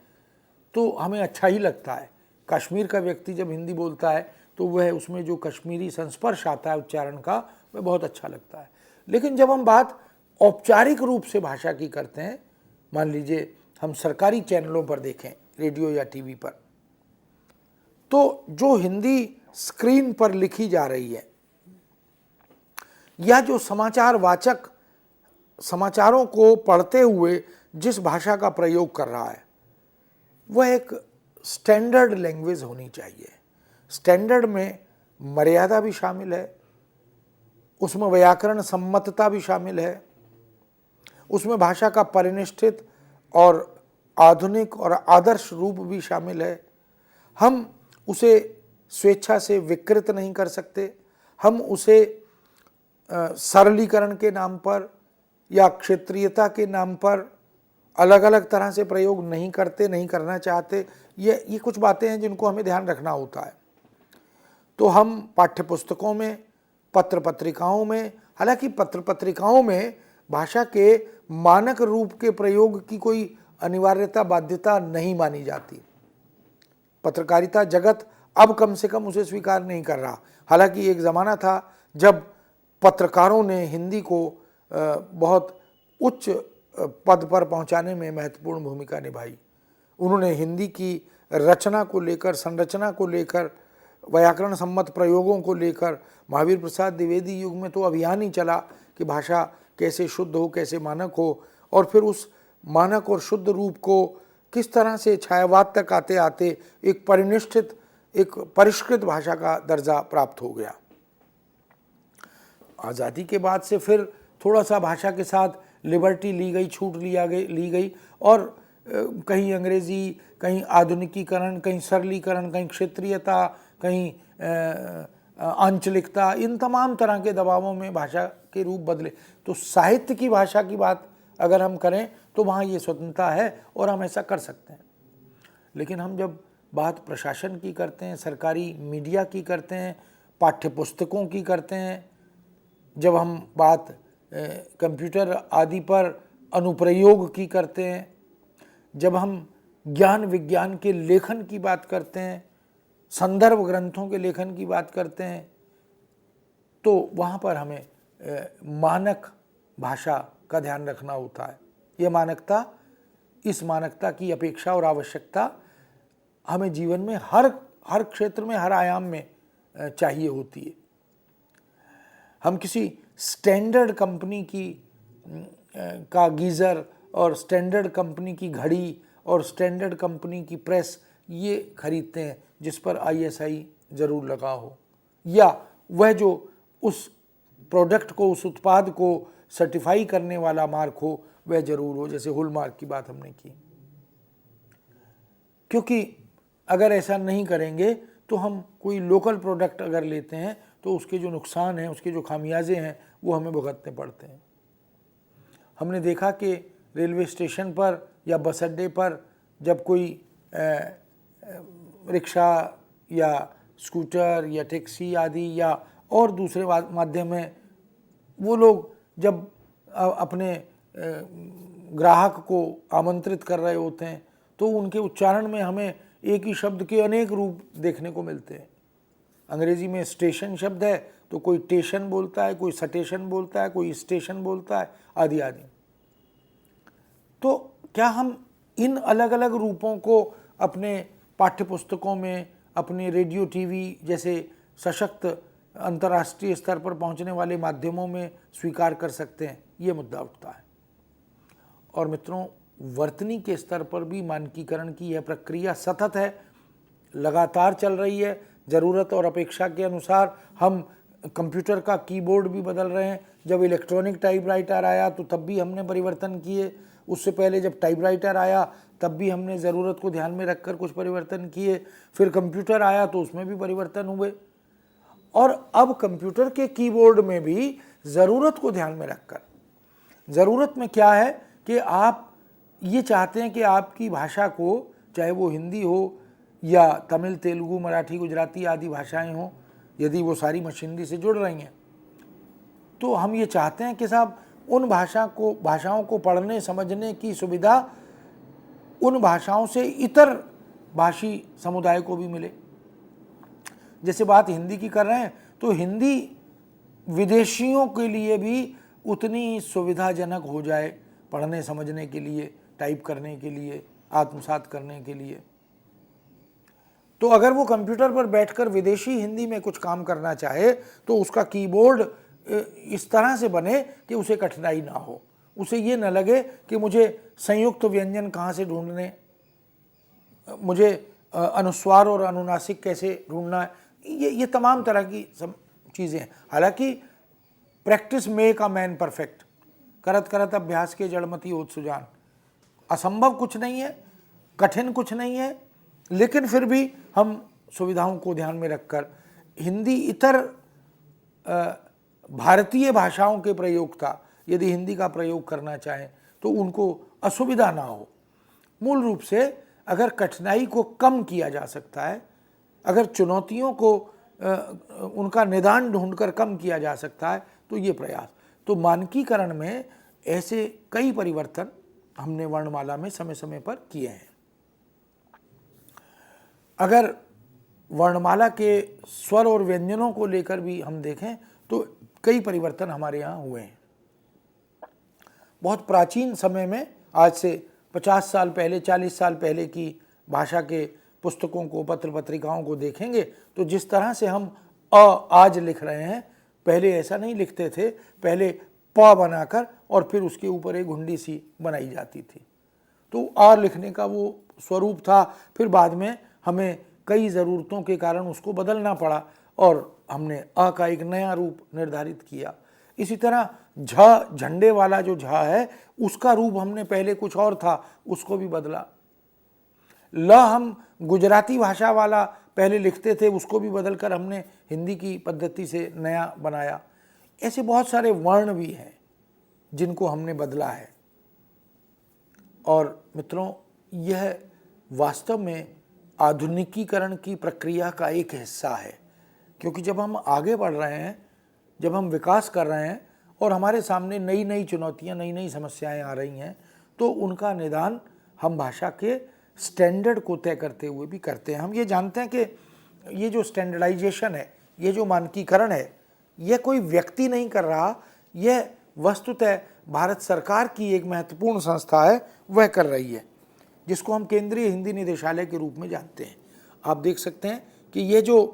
तो हमें अच्छा ही लगता है। कश्मीर का व्यक्ति जब हिंदी बोलता है तो वह उसमें जो कश्मीरी संस्पर्श आता है उच्चारण का, वह बहुत अच्छा लगता है। लेकिन जब हम बात औपचारिक रूप से भाषा की करते हैं, मान लीजिए हम सरकारी चैनलों पर देखें, रेडियो या टीवी पर, तो जो हिंदी स्क्रीन पर लिखी जा रही है या जो समाचार वाचक समाचारों को पढ़ते हुए जिस भाषा का प्रयोग कर रहा है, वह एक स्टैंडर्ड लैंग्वेज होनी चाहिए। स्टैंडर्ड में मर्यादा भी शामिल है, उसमें व्याकरण सम्मतता भी शामिल है, उसमें भाषा का परिनिष्ठित और आधुनिक और आदर्श रूप भी शामिल है। हम उसे स्वेच्छा से विकृत नहीं कर सकते, हम उसे सरलीकरण के नाम पर या क्षेत्रीयता के नाम पर अलग अलग तरह से प्रयोग नहीं करते, नहीं करना चाहते। ये कुछ बातें हैं जिनको हमें ध्यान रखना होता है। तो हम पाठ्यपुस्तकों में, पत्र पत्रिकाओं में, हालांकि पत्र पत्रिकाओं में भाषा के मानक रूप के प्रयोग की कोई अनिवार्यता, बाध्यता नहीं मानी जाती। पत्रकारिता जगत अब कम से कम उसे स्वीकार नहीं कर रहा। हालांकि एक ज़माना था जब पत्रकारों ने हिंदी को बहुत उच्च पद पर पहुंचाने में महत्वपूर्ण भूमिका निभाई। उन्होंने हिंदी की रचना को लेकर, संरचना को लेकर, व्याकरण सम्मत प्रयोगों को लेकर, महावीर प्रसाद द्विवेदी युग में तो अभियान ही चला कि भाषा कैसे शुद्ध हो, कैसे मानक हो, और फिर उस मानक और शुद्ध रूप को किस तरह से छायावाद तक आते आते एक परिनिष्ठित, एक परिष्कृत भाषा का दर्जा प्राप्त हो गया। आज़ादी के बाद से फिर थोड़ा सा भाषा के साथ लिबर्टी ली गई, छूट ली गई और कहीं अंग्रेज़ी, कहीं आधुनिकीकरण, कहीं सरलीकरण, कहीं क्षेत्रीयता, कहीं आंचलिकता, इन तमाम तरह के दबावों में भाषा के रूप बदले। तो साहित्य की भाषा की बात अगर हम करें तो वहाँ ये स्वतंत्रता है और हम ऐसा कर सकते हैं। लेकिन हम जब बात प्रशासन की करते हैं, सरकारी मीडिया की करते हैं, पाठ्यपुस्तकों की करते हैं, जब हम बात कंप्यूटर आदि पर अनुप्रयोग की करते हैं, जब हम ज्ञान विज्ञान के लेखन की बात करते हैं, संदर्भ ग्रंथों के लेखन की बात करते हैं, तो वहाँ पर हमें मानक भाषा का ध्यान रखना होता है। यह मानकता, इस मानकता की अपेक्षा और आवश्यकता हमें जीवन में हर क्षेत्र में, हर आयाम में चाहिए होती है। हम किसी स्टैंडर्ड कंपनी की का गीज़र और स्टैंडर्ड कंपनी की घड़ी और स्टैंडर्ड कंपनी की प्रेस ये खरीदते हैं जिस पर ISI ज़रूर लगा हो, या वह जो उस प्रोडक्ट को, उस उत्पाद को सर्टिफाई करने वाला मार्क हो वह ज़रूर हो, जैसे हॉलमार्क की बात हमने की। क्योंकि अगर ऐसा नहीं करेंगे तो हम कोई लोकल प्रोडक्ट अगर लेते हैं तो उसके जो नुकसान हैं, उसके जो खामियाजे हैं, वो हमें भुगतने पड़ते हैं। हमने देखा कि रेलवे स्टेशन पर या बस अड्डे पर जब कोई रिक्शा या स्कूटर या टैक्सी आदि या और दूसरे माध्यम में वो लोग जब अपने ग्राहक को आमंत्रित कर रहे होते हैं तो उनके उच्चारण में हमें एक ही शब्द के अनेक रूप देखने को मिलते हैं। अंग्रेजी में स्टेशन शब्द है तो कोई टेशन बोलता है, कोई सटेशन बोलता है, कोई स्टेशन बोलता है, आदि आदि। तो क्या हम इन अलग अलग रूपों को अपने पाठ्यपुस्तकों में, अपने रेडियो टीवी जैसे सशक्त अंतर्राष्ट्रीय स्तर पर पहुंचने वाले माध्यमों में स्वीकार कर सकते हैं? ये मुद्दा उठता है। और मित्रों, वर्तनी के स्तर पर भी मानकीकरण की यह प्रक्रिया सतत है, लगातार चल रही है। ज़रूरत और अपेक्षा के अनुसार हम कंप्यूटर का कीबोर्ड भी बदल रहे हैं। जब इलेक्ट्रॉनिक टाइपराइटर आया तो तब भी हमने परिवर्तन किए। उससे पहले जब टाइपराइटर आया तब भी हमने ज़रूरत को ध्यान में रखकर कुछ परिवर्तन किए। फिर कंप्यूटर आया तो उसमें भी परिवर्तन हुए, और अब कंप्यूटर के कीबोर्ड में भी ज़रूरत को ध्यान में रखकर, ज़रूरत में क्या है कि आप ये चाहते हैं कि आपकी भाषा को, चाहे वो हिंदी हो या तमिल, तेलुगु, मराठी, गुजराती आदि भाषाएं हों, यदि वो सारी मशीनरी से जुड़ रही हैं, तो हम ये चाहते हैं कि साहब उन भाषाओं को पढ़ने समझने की सुविधा उन भाषाओं से इतर भाषी समुदाय को भी मिले। जैसे बात हिंदी की कर रहे हैं तो हिंदी विदेशियों के लिए भी उतनी सुविधाजनक हो जाए पढ़ने समझने के लिए, टाइप करने के लिए, आत्मसात करने के लिए। तो अगर वो कंप्यूटर पर बैठकर विदेशी हिंदी में कुछ काम करना चाहे तो उसका कीबोर्ड इस तरह से बने कि उसे कठिनाई ना हो, उसे ये न लगे कि मुझे संयुक्त व्यंजन कहाँ से ढूंढने, मुझे अनुस्वार और अनुनासिक कैसे ढूंढना है, ये तमाम तरह की चीज़ें हैं। हालांकि practice make a man perfect, करत करत अभ्यास के जड़मति होत सुजान, असंभव कुछ नहीं है, कठिन कुछ नहीं है, लेकिन फिर भी हम सुविधाओं को ध्यान में रखकर हिंदी इतर भारतीय भाषाओं के प्रयोक्ता यदि हिंदी का प्रयोग करना चाहें तो उनको असुविधा ना हो। मूल रूप से अगर कठिनाई को कम किया जा सकता है, अगर चुनौतियों को उनका निदान ढूंढकर कम किया जा सकता है तो ये प्रयास। तो मानकीकरण में ऐसे कई परिवर्तन हमने वर्णमाला में समय समय पर किए हैं। अगर वर्णमाला के स्वर और व्यंजनों को लेकर भी हम देखें तो कई परिवर्तन हमारे यहाँ हुए हैं। बहुत प्राचीन समय में, आज से 50 साल पहले, 40 साल पहले की भाषा के पुस्तकों को, पत्र पत्रिकाओं को देखेंगे तो जिस तरह से हम आज लिख रहे हैं, पहले ऐसा नहीं लिखते थे। पहले प बनाकर और फिर उसके ऊपर एक घुंडी सी बनाई जाती थी, तो आ लिखने का वो स्वरूप था। फिर बाद में हमें कई ज़रूरतों के कारण उसको बदलना पड़ा और हमने अ का एक नया रूप निर्धारित किया। इसी तरह झ, झंडे वाला जो झ है, उसका रूप हमने पहले कुछ और था, उसको भी बदला। ल हम गुजराती भाषा वाला पहले लिखते थे, उसको भी बदलकर हमने हिंदी की पद्धति से नया बनाया। ऐसे बहुत सारे वर्ण भी हैं जिनको हमने बदला है। और मित्रों, यह वास्तव में आधुनिकीकरण की प्रक्रिया का एक हिस्सा है, क्योंकि जब हम आगे बढ़ रहे हैं, जब हम विकास कर रहे हैं और हमारे सामने नई नई चुनौतियां, नई नई समस्याएं आ रही हैं, तो उनका निदान हम भाषा के स्टैंडर्ड को तय करते हुए भी करते हैं। हम ये जानते हैं कि ये जो स्टैंडर्डाइजेशन है, ये जो मानकीकरण है, यह कोई व्यक्ति नहीं कर रहा, यह वस्तुतः भारत सरकार की एक महत्वपूर्ण संस्था है, वह कर रही है, जिसको हम केंद्रीय हिंदी निदेशालय के रूप में जानते हैं। आप देख सकते हैं कि ये जो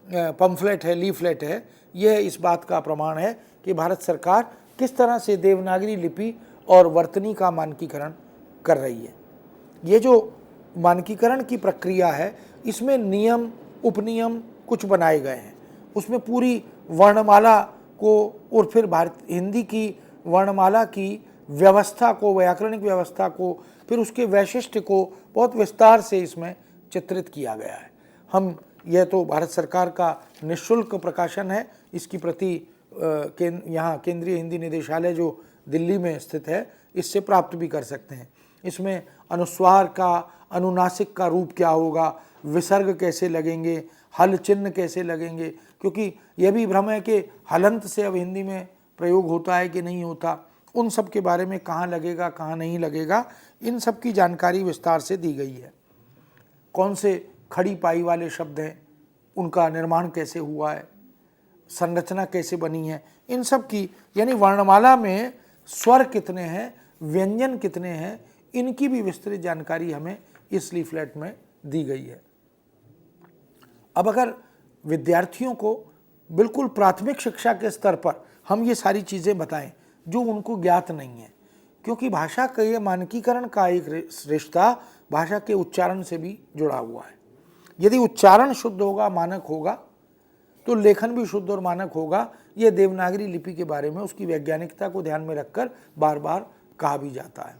पम्फलेट है, लीफलेट है, यह इस बात का प्रमाण है कि भारत सरकार किस तरह से देवनागरी लिपि और वर्तनी का मानकीकरण कर रही है। ये जो मानकीकरण की प्रक्रिया है, इसमें नियम, उपनियम कुछ बनाए गए हैं। उसमें पूरी वर्णमाला को और फिर हिंदी की वर्णमाला की व्यवस्था को, व्याकरणिक व्यवस्था को, फिर उसके वैशिष्ट्य को बहुत विस्तार से इसमें चित्रित किया गया है। हम यह तो भारत सरकार का निःशुल्क प्रकाशन है, इसकी प्रति यहाँ केंद्रीय हिंदी निदेशालय जो दिल्ली में स्थित है, इससे प्राप्त भी कर सकते हैं। इसमें अनुस्वार का, अनुनासिक का रूप क्या होगा, विसर्ग कैसे लगेंगे, हल चिन्ह कैसे लगेंगे, क्योंकि यह भी भ्रम है कि हलंत से अब हिंदी में प्रयोग होता है कि नहीं होता, उन सब के बारे में कहाँ लगेगा, कहाँ नहीं लगेगा, इन सब की जानकारी विस्तार से दी गई है। कौन से खड़ी पाई वाले शब्द हैं, उनका निर्माण कैसे हुआ है, संरचना कैसे बनी है, इन सब की, यानी वर्णमाला में स्वर कितने हैं, व्यंजन कितने हैं, इनकी भी विस्तृत जानकारी हमें इस लीफलेट में दी गई है। अब अगर विद्यार्थियों को बिल्कुल प्राथमिक शिक्षा के स्तर पर हम ये सारी चीज़ें बताएं जो उनको ज्ञात नहीं है, क्योंकि भाषा के मानकीकरण का एक रिश्ता भाषा के उच्चारण से भी जुड़ा हुआ है। यदि उच्चारण शुद्ध होगा, मानक होगा, तो लेखन भी शुद्ध और मानक होगा। यह देवनागरी लिपि के बारे में उसकी वैज्ञानिकता को ध्यान में रखकर बार बार कहा भी जाता है।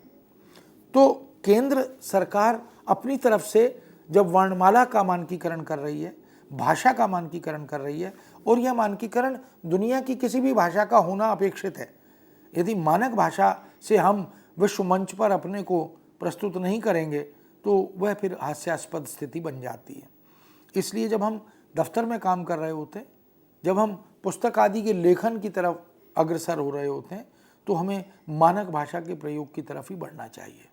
तो केंद्र सरकार अपनी तरफ से जब वर्णमाला का मानकीकरण कर रही है, भाषा का मानकीकरण कर रही है, और यह मानकीकरण दुनिया की किसी भी भाषा का होना अपेक्षित है। यदि मानक भाषा से हम विश्व मंच पर अपने को प्रस्तुत नहीं करेंगे तो वह फिर हास्यास्पद स्थिति बन जाती है। इसलिए जब हम दफ्तर में काम कर रहे होते हैं, जब हम पुस्तक आदि के लेखन की तरफ अग्रसर हो रहे होते हैं, तो हमें मानक भाषा के प्रयोग की तरफ ही बढ़ना चाहिए,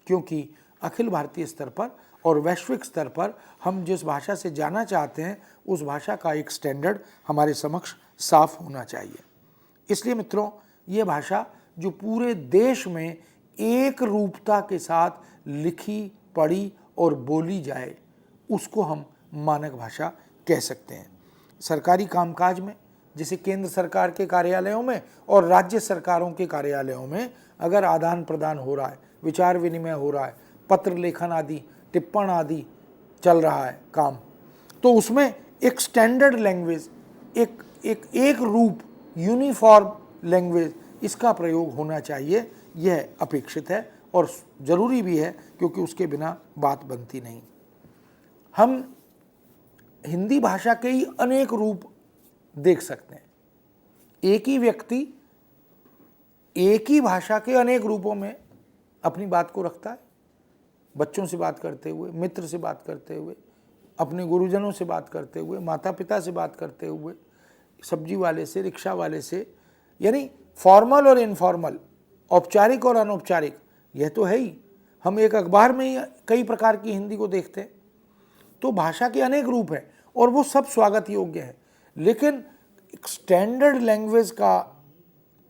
क्योंकि अखिल भारतीय स्तर पर और वैश्विक स्तर पर हम जिस भाषा से जाना चाहते हैं उस भाषा का एक स्टैंडर्ड हमारे समक्ष साफ होना चाहिए। इसलिए मित्रों, ये भाषा जो पूरे देश में एक रूपता के साथ लिखी, पढ़ी और बोली जाए, उसको हम मानक भाषा कह सकते हैं। सरकारी कामकाज में, जैसे केंद्र सरकार के कार्यालयों में और राज्य सरकारों के कार्यालयों में अगर आदान प्रदान हो रहा है, विचार विनिमय हो रहा है, पत्र लेखन आदि, टिप्पण आदि चल रहा है काम, तो उसमें एक स्टैंडर्ड लैंग्वेज, एक रूप, यूनिफॉर्म लैंग्वेज, इसका प्रयोग होना चाहिए। यह अपेक्षित है और ज़रूरी भी है, क्योंकि उसके बिना बात बनती नहीं। हम हिंदी भाषा के ही अनेक रूप देख सकते हैं। एक ही व्यक्ति एक ही भाषा के अनेक रूपों में अपनी बात को रखता है। बच्चों से बात करते हुए, मित्र से बात करते हुए, अपने गुरुजनों से बात करते हुए, माता पिता से बात करते हुए, सब्जी वाले से, रिक्शा वाले से, यानी फॉर्मल और इनफॉर्मल, औपचारिक और अनौपचारिक, यह तो है ही। हम एक अखबार में ही कई प्रकार की हिंदी को देखते हैं। तो भाषा के अनेक रूप हैं और वो सब स्वागत योग्य है, लेकिन स्टैंडर्ड लैंग्वेज का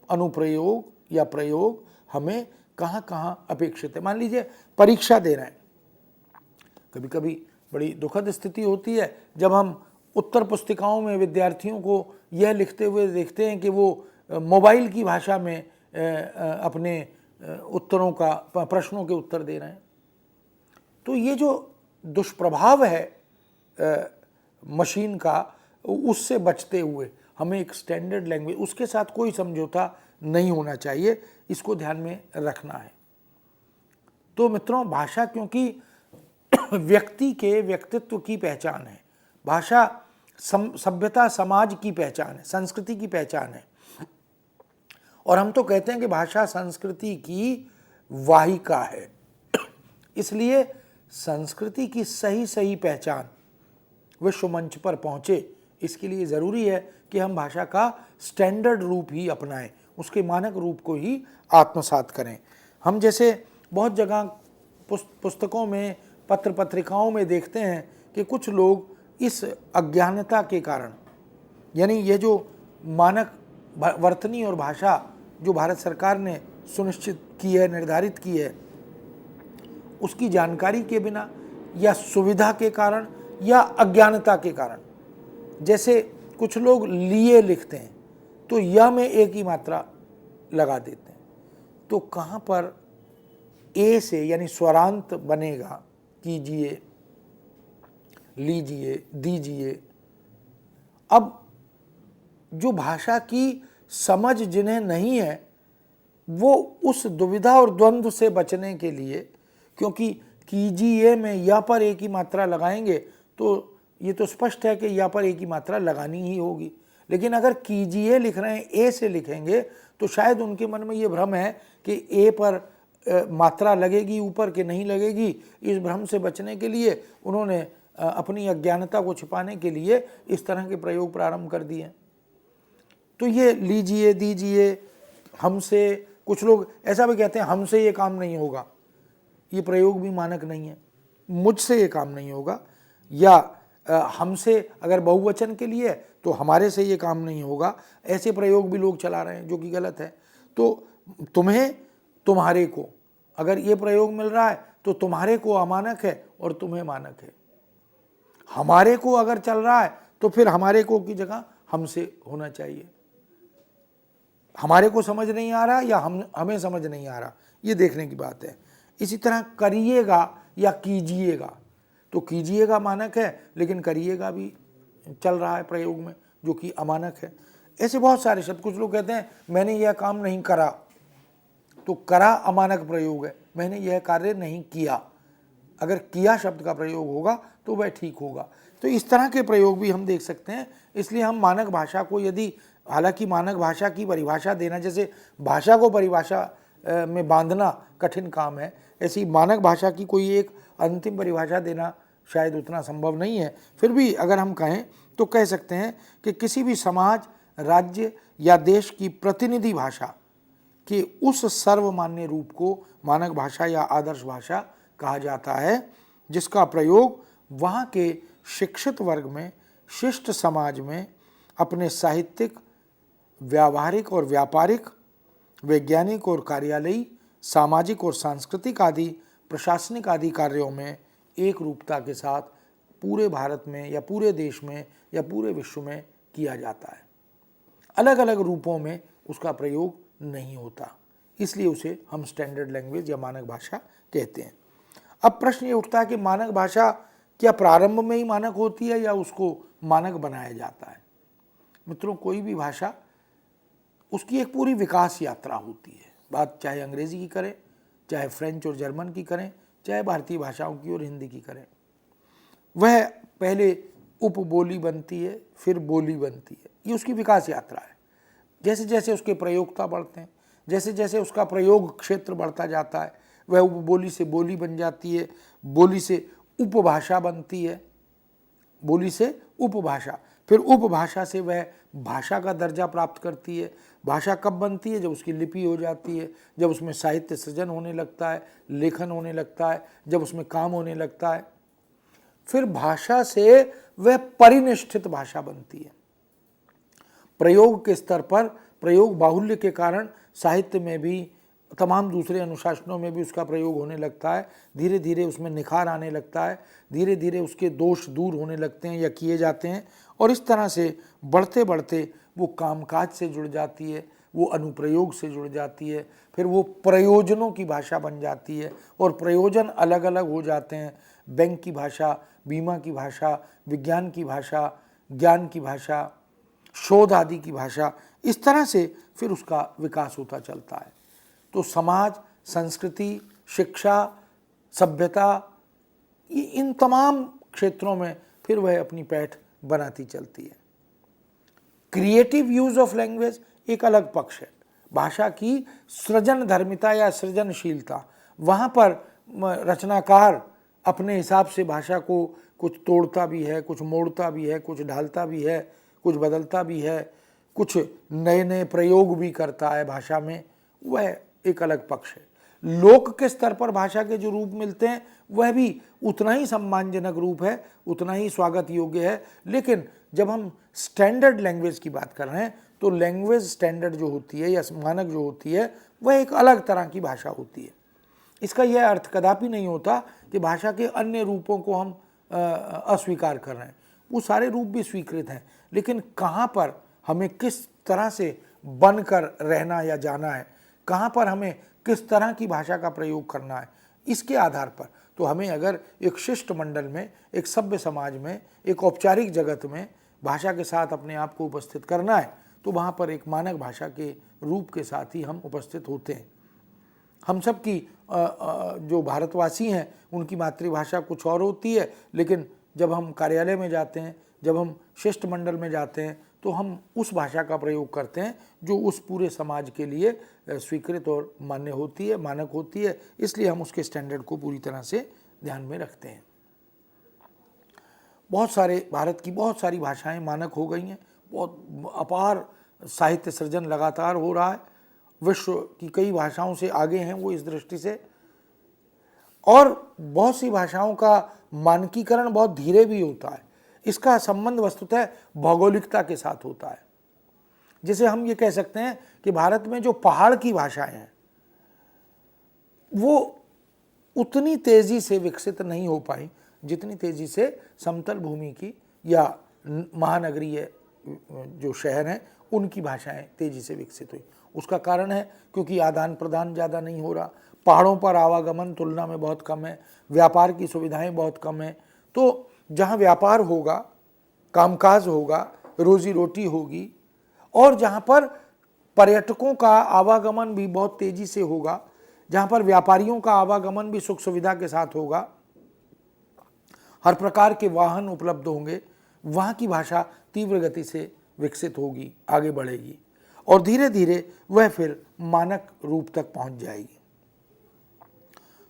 अनुप्रयोग या प्रयोग हमें कहाँ कहाँ अपेक्षित है। मान लीजिए परीक्षा दे रहे हैं, कभी कभी बड़ी दुखद स्थिति होती है जब हम उत्तर पुस्तिकाओं में विद्यार्थियों को यह लिखते हुए देखते हैं कि वो मोबाइल की भाषा में अपने उत्तरों का, प्रश्नों के उत्तर दे रहे हैं। तो ये जो दुष्प्रभाव है मशीन का, उससे बचते हुए हमें एक स्टैंडर्ड लैंग्वेज, उसके साथ कोई समझौता नहीं होना चाहिए, इसको ध्यान में रखना है। तो मित्रों, भाषा क्योंकि व्यक्ति के व्यक्तित्व की पहचान है, भाषा सभ्यता समाज की पहचान है, संस्कृति की पहचान है, और हम तो कहते हैं कि भाषा संस्कृति की वाहिका है। इसलिए संस्कृति की सही सही पहचान विश्व मंच पर पहुँचे, इसके लिए ज़रूरी है कि हम भाषा का स्टैंडर्ड रूप ही अपनाएं, उसके मानक रूप को ही आत्मसात करें। हम जैसे बहुत जगह पुस्तकों में, पत्र पत्रिकाओं में देखते हैं कि कुछ लोग इस अज्ञानता के कारण, यानी ये जो मानक वर्तनी और भाषा जो भारत सरकार ने सुनिश्चित की है, निर्धारित की है, उसकी जानकारी के बिना या सुविधा के कारण या अज्ञानता के कारण, जैसे कुछ लोग लिए लिखते हैं तो या में एक ही मात्रा लगा देते हैं, तो कहाँ पर ए से यानी स्वरांत बनेगा, कीजिए, लीजिए, दीजिए। अब जो भाषा की समझ जिन्हें नहीं है, वो उस दुविधा और द्वंद्व से बचने के लिए, क्योंकि कीजिए में या पर एक ही मात्रा लगाएंगे तो ये तो स्पष्ट है कि या पर एक ही मात्रा लगानी ही होगी, लेकिन अगर कीजिए लिख रहे हैं, ए से लिखेंगे, तो शायद उनके मन में ये भ्रम है कि ए पर मात्रा लगेगी, ऊपर के नहीं लगेगी। इस भ्रम से बचने के लिए उन्होंने अपनी अज्ञानता को छिपाने के लिए इस तरह के प्रयोग प्रारंभ कर दिए। तो ये लीजिए, दीजिए, हमसे, कुछ लोग ऐसा भी कहते हैं हमसे ये काम नहीं होगा, ये प्रयोग भी मानक नहीं है। मुझसे ये काम नहीं होगा, या हमसे अगर बहुवचन के लिए तो हमारे से ये काम नहीं होगा, ऐसे प्रयोग भी लोग चला रहे हैं जो कि गलत है। तो तुम्हें, तुम्हारे को, अगर ये प्रयोग मिल रहा है तो तुम्हारे को अमानक है और तुम्हें मानक है। हमारे को अगर चल रहा है तो फिर हमारे को की जगह हमसे होना चाहिए। हमारे को समझ नहीं आ रहा या हमें समझ नहीं आ रहा, ये देखने की बात है। इसी तरह करिएगा या कीजिएगा, तो कीजिएगा मानक है, लेकिन करिएगा भी चल रहा है प्रयोग में, जो कि अमानक है। ऐसे बहुत सारे शब्द। कुछ लोग कहते हैं मैंने यह काम नहीं करा, तो करा अमानक प्रयोग है, मैंने यह कार्य नहीं किया। अगर किया शब्द का प्रयोग होगा तो वह ठीक होगा। तो इस तरह के प्रयोग भी हम देख सकते हैं। इसलिए हम मानक भाषा को यदि, हालांकि मानक भाषा की परिभाषा देना, जैसे भाषा को परिभाषा में बांधना कठिन काम है, ऐसी मानक भाषा की कोई एक अंतिम परिभाषा देना शायद उतना संभव नहीं है। फिर भी अगर हम कहें तो कह सकते हैं कि किसी भी समाज, राज्य या देश की प्रतिनिधि भाषा के उस सर्वमान्य रूप को मानक भाषा या आदर्श भाषा कहा जाता है, जिसका प्रयोग वहाँ के शिक्षित वर्ग में, शिष्ट समाज में अपने साहित्यिक, व्यावहारिक और व्यापारिक, वैज्ञानिक और कार्यालयी, सामाजिक और सांस्कृतिक आदि प्रशासनिक आदि कार्यों में एक रूपता के साथ पूरे भारत में या पूरे देश में या पूरे विश्व में किया जाता है। अलग अलग रूपों में उसका प्रयोग नहीं होता, इसलिए उसे हम स्टैंडर्ड लैंग्वेज या मानक भाषा कहते हैं। अब प्रश्न ये उठता है कि मानक भाषा क्या प्रारंभ में ही मानक होती है या उसको मानक बनाया जाता है? मित्रों, कोई भी भाषा, उसकी एक पूरी विकास यात्रा होती है। बात चाहे अंग्रेजी की करें, चाहे फ्रेंच और जर्मन की करें, चाहे भारतीय भाषाओं की और हिंदी की करें, वह पहले उपबोली बनती है, फिर बोली बनती है। ये उसकी विकास यात्रा है। जैसे जैसे उसके प्रयोगता बढ़ते हैं, जैसे जैसे उसका प्रयोग क्षेत्र बढ़ता जाता है, वह उपबोली से बोली बन जाती है, बोली से उपभाषा बनती है, बोली से उपभाषा, फिर उपभाषा से वह भाषा का दर्जा प्राप्त करती है। भाषा कब बनती है? जब उसकी लिपि हो जाती है, जब उसमें साहित्य सृजन होने लगता है, लेखन होने लगता है, जब उसमें काम होने लगता है। फिर भाषा से वह परिनिष्ठित भाषा बनती है। प्रयोग के स्तर पर, प्रयोग बाहुल्य के कारण साहित्य में भी, तमाम दूसरे अनुशासनों में भी उसका प्रयोग होने लगता है। धीरे धीरे उसमें निखार आने लगता है, धीरे धीरे उसके दोष दूर होने लगते हैं या किए जाते हैं, और इस तरह से बढ़ते बढ़ते वो कामकाज से जुड़ जाती है, वो अनुप्रयोग से जुड़ जाती है, फिर वो प्रयोजनों की भाषा बन जाती है, और प्रयोजन अलग अलग हो जाते हैं। बैंक की भाषा, बीमा की भाषा, विज्ञान की भाषा, ज्ञान की भाषा, शोध आदि की भाषा, इस तरह से फिर उसका विकास होता चलता है। तो समाज, संस्कृति, शिक्षा, सभ्यता, इन तमाम क्षेत्रों में फिर वह अपनी पैठ बनाती चलती है। क्रिएटिव यूज ऑफ लैंग्वेज एक अलग पक्ष है। भाषा की सृजन धर्मिता या सृजनशीलता, वहाँ पर रचनाकार अपने हिसाब से भाषा को कुछ तोड़ता भी है, कुछ मोड़ता भी है, कुछ ढालता भी है, कुछ बदलता भी है, कुछ नए नए प्रयोग भी करता है भाषा में, वह एक अलग पक्ष है। लोक के स्तर पर भाषा के जो रूप मिलते हैं वह भी उतना ही सम्मानजनक रूप है, उतना ही स्वागत योग्य है। लेकिन जब हम स्टैंडर्ड लैंग्वेज की बात कर रहे हैं तो लैंग्वेज स्टैंडर्ड जो होती है या मानक जो होती है वह एक अलग तरह की भाषा होती है। इसका यह अर्थ कदापि नहीं होता कि भाषा के अन्य रूपों को हम अस्वीकार कर रहे हैं। वो सारे रूप भी स्वीकृत हैं, लेकिन कहाँ पर हमें किस तरह से बनकर रहना या जाना है, कहाँ पर हमें किस तरह की भाषा का प्रयोग करना है, इसके आधार पर तो हमें अगर एक शिष्ट मंडल में, एक सभ्य समाज में, एक औपचारिक जगत में भाषा के साथ अपने आप को उपस्थित करना है तो वहाँ पर एक मानक भाषा के रूप के साथ ही हम उपस्थित होते हैं। हम सब की जो भारतवासी हैं उनकी मातृभाषा कुछ और होती है, लेकिन जब हम कार्यालय में जाते हैं, जब हम शिष्ट मंडल में जाते हैं तो हम उस भाषा का प्रयोग करते हैं जो उस पूरे समाज के लिए स्वीकृत और मान्य होती है, मानक होती है। इसलिए हम उसके स्टैंडर्ड को पूरी तरह से ध्यान में रखते हैं। बहुत सारे, भारत की बहुत सारी भाषाएं मानक हो गई हैं, बहुत अपार साहित्य सृजन लगातार हो रहा है, विश्व की कई भाषाओं से आगे हैं वो इस दृष्टि से, और बहुत सी भाषाओं का मानकीकरण बहुत धीरे भी होता है। इसका संबंध वस्तुतः भौगोलिकता के साथ होता है। जैसे हम ये कह सकते हैं कि भारत में जो पहाड़ की भाषाएं हैं वो उतनी तेजी से विकसित नहीं हो पाई जितनी तेजी से समतल भूमि की या महानगरीय जो शहर हैं उनकी भाषाएं तेजी से विकसित हुई। उसका कारण है क्योंकि आदान प्रदान ज़्यादा नहीं हो रहा, पहाड़ों पर आवागमन तुलना में बहुत कम है, व्यापार की सुविधाएं बहुत कम है, तो जहाँ व्यापार होगा, कामकाज होगा, रोजी रोटी होगी, और जहाँ पर पर्यटकों का आवागमन भी बहुत तेजी से होगा, जहाँ पर व्यापारियों का आवागमन भी सुख सुविधा के साथ होगा, हर प्रकार के वाहन उपलब्ध होंगे, वहाँ की भाषा तीव्र गति से विकसित होगी, आगे बढ़ेगी और धीरे धीरे वह फिर मानक रूप तक पहुँच जाएगी।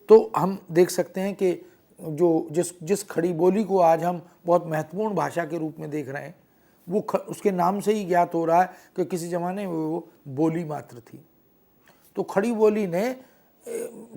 तो हम देख सकते हैं कि जो जिस खड़ी बोली को आज हम बहुत महत्वपूर्ण भाषा के रूप में देख रहे हैं, वो उसके नाम से ही ज्ञात हो रहा है कि किसी ज़माने में वो बोली मात्र थी। तो खड़ी बोली ने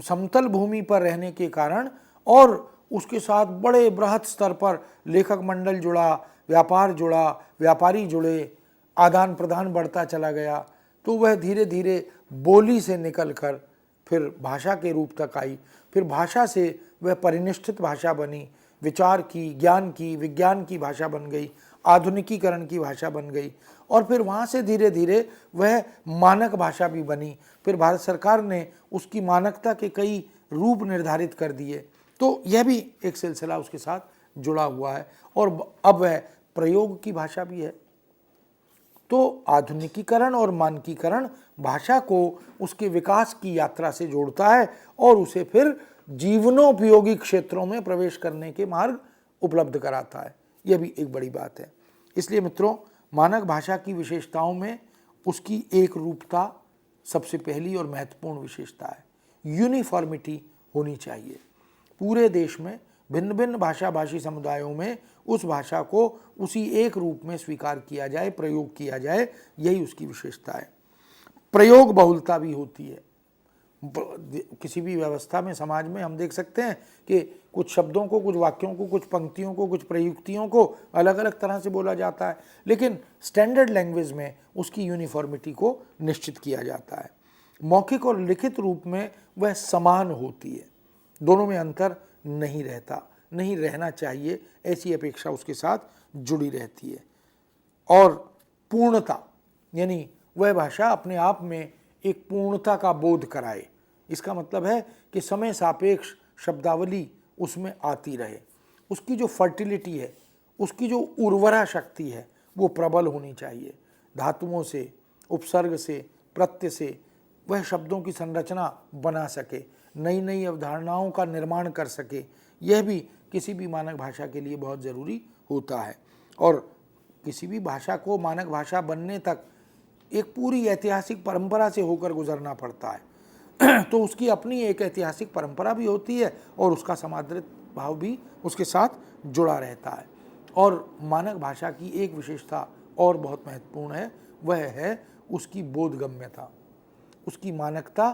समतल भूमि पर रहने के कारण और उसके साथ बड़े बृहत स्तर पर लेखक मंडल जुड़ा, व्यापार जुड़ा, व्यापारी जुड़े, आदान प्रदान बढ़ता चला गया, तो वह धीरे धीरे बोली से निकलकर फिर भाषा के रूप तक आई। फिर भाषा से वह परिनिष्ठित भाषा बनी, विचार की, ज्ञान की, विज्ञान की भाषा बन गई, आधुनिकीकरण की भाषा बन गई और फिर वहाँ से धीरे धीरे वह मानक भाषा भी बनी। फिर भारत सरकार ने उसकी मानकता के कई रूप निर्धारित कर दिए। तो यह भी एक सिलसिला उसके साथ जुड़ा हुआ है और अब वह प्रयोग की भाषा भी है। तो आधुनिकीकरण और मानकीकरण भाषा को उसके विकास की यात्रा से जोड़ता है और उसे फिर जीवनोपयोगी क्षेत्रों में प्रवेश करने के मार्ग उपलब्ध कराता है। यह भी एक बड़ी बात है। इसलिए मित्रों, मानक भाषा की विशेषताओं में उसकी एक रूपता सबसे पहली और महत्वपूर्ण विशेषता है। यूनिफॉर्मिटी होनी चाहिए। पूरे देश में भिन्न भिन्न भाषा भाषी समुदायों में उस भाषा को उसी एक रूप में स्वीकार किया जाए, प्रयोग किया जाए, यही उसकी विशेषता है। प्रयोग बहुलता भी होती है। किसी भी व्यवस्था में, समाज में हम देख सकते हैं कि कुछ शब्दों को, कुछ वाक्यों को, कुछ पंक्तियों को, कुछ प्रयुक्तियों को अलग अलग तरह से बोला जाता है, लेकिन स्टैंडर्ड लैंग्वेज में उसकी यूनिफॉर्मिटी को निश्चित किया जाता है। मौखिक और लिखित रूप में वह समान होती है, दोनों में अंतर नहीं रहता, नहीं रहना चाहिए, ऐसी अपेक्षा उसके साथ जुड़ी रहती है। और पूर्णता, यानी वह भाषा अपने आप में एक पूर्णता का बोध कराए। इसका मतलब है कि समय सापेक्ष शब्दावली उसमें आती रहे, उसकी जो फर्टिलिटी है, उसकी जो उर्वरा शक्ति है, वो प्रबल होनी चाहिए। धातुओं से, उपसर्ग से, प्रत्यय से वह शब्दों की संरचना बना सके, नई नई अवधारणाओं का निर्माण कर सके, यह भी किसी भी मानक भाषा के लिए बहुत ज़रूरी होता है। और किसी भी भाषा को मानक भाषा बनने तक एक पूरी ऐतिहासिक परंपरा से होकर गुजरना पड़ता है। तो उसकी अपनी एक ऐतिहासिक परंपरा भी होती है और उसका समादृत भाव भी उसके साथ जुड़ा रहता है। और मानक भाषा की एक विशेषता और बहुत महत्वपूर्ण है, वह है उसकी बोधगम्यता। उसकी मानकता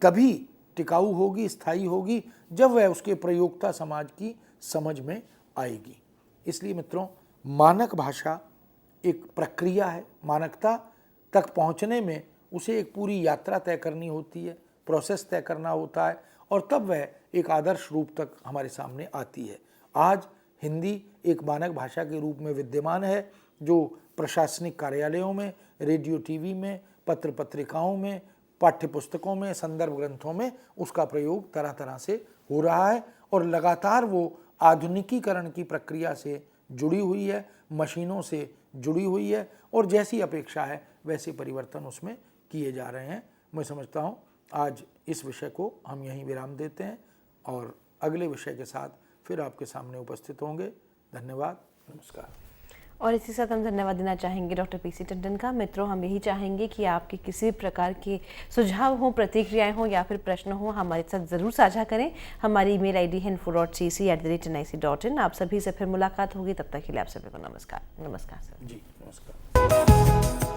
तभी टिकाऊ होगी, स्थायी होगी, जब वह उसके प्रयोक्ता समाज की समझ में आएगी। इसलिए मित्रों, मानक भाषा एक प्रक्रिया है। मानकता तक पहुंचने में उसे एक पूरी यात्रा तय करनी होती है, प्रोसेस तय करना होता है और तब वह एक आदर्श रूप तक हमारे सामने आती है। आज हिंदी एक मानक भाषा के रूप में विद्यमान है, जो प्रशासनिक कार्यालयों में, रेडियो टीवी में, पत्र पत्रिकाओं में, पाठ्य पुस्तकों में, संदर्भ ग्रंथों में उसका प्रयोग तरह तरह से हो रहा है और लगातार वो आधुनिकीकरण की प्रक्रिया से जुड़ी हुई है, मशीनों से जुड़ी हुई है और जैसी अपेक्षा है वैसे परिवर्तन उसमें किए जा रहे हैं। मैं समझता हूँ आज इस विषय को हम यहीं विराम देते हैं और अगले विषय के साथ फिर आपके सामने उपस्थित होंगे। धन्यवाद, नमस्कार। और इसी साथ हम धन्यवाद देना चाहेंगे डॉक्टर पीसी टंडन का। मित्रों, हम यही चाहेंगे कि आपके किसी प्रकार के सुझाव हों, प्रतिक्रियाएं हों या फिर प्रश्न हो, हमारे साथ ज़रूर साझा करें। हमारी ईमेल आईडी है info.cc@nic.in। आप सभी से फिर मुलाकात होगी, तब तक के लिए आप सभी को नमस्कार। नमस्कार सर। जी नमस्कार।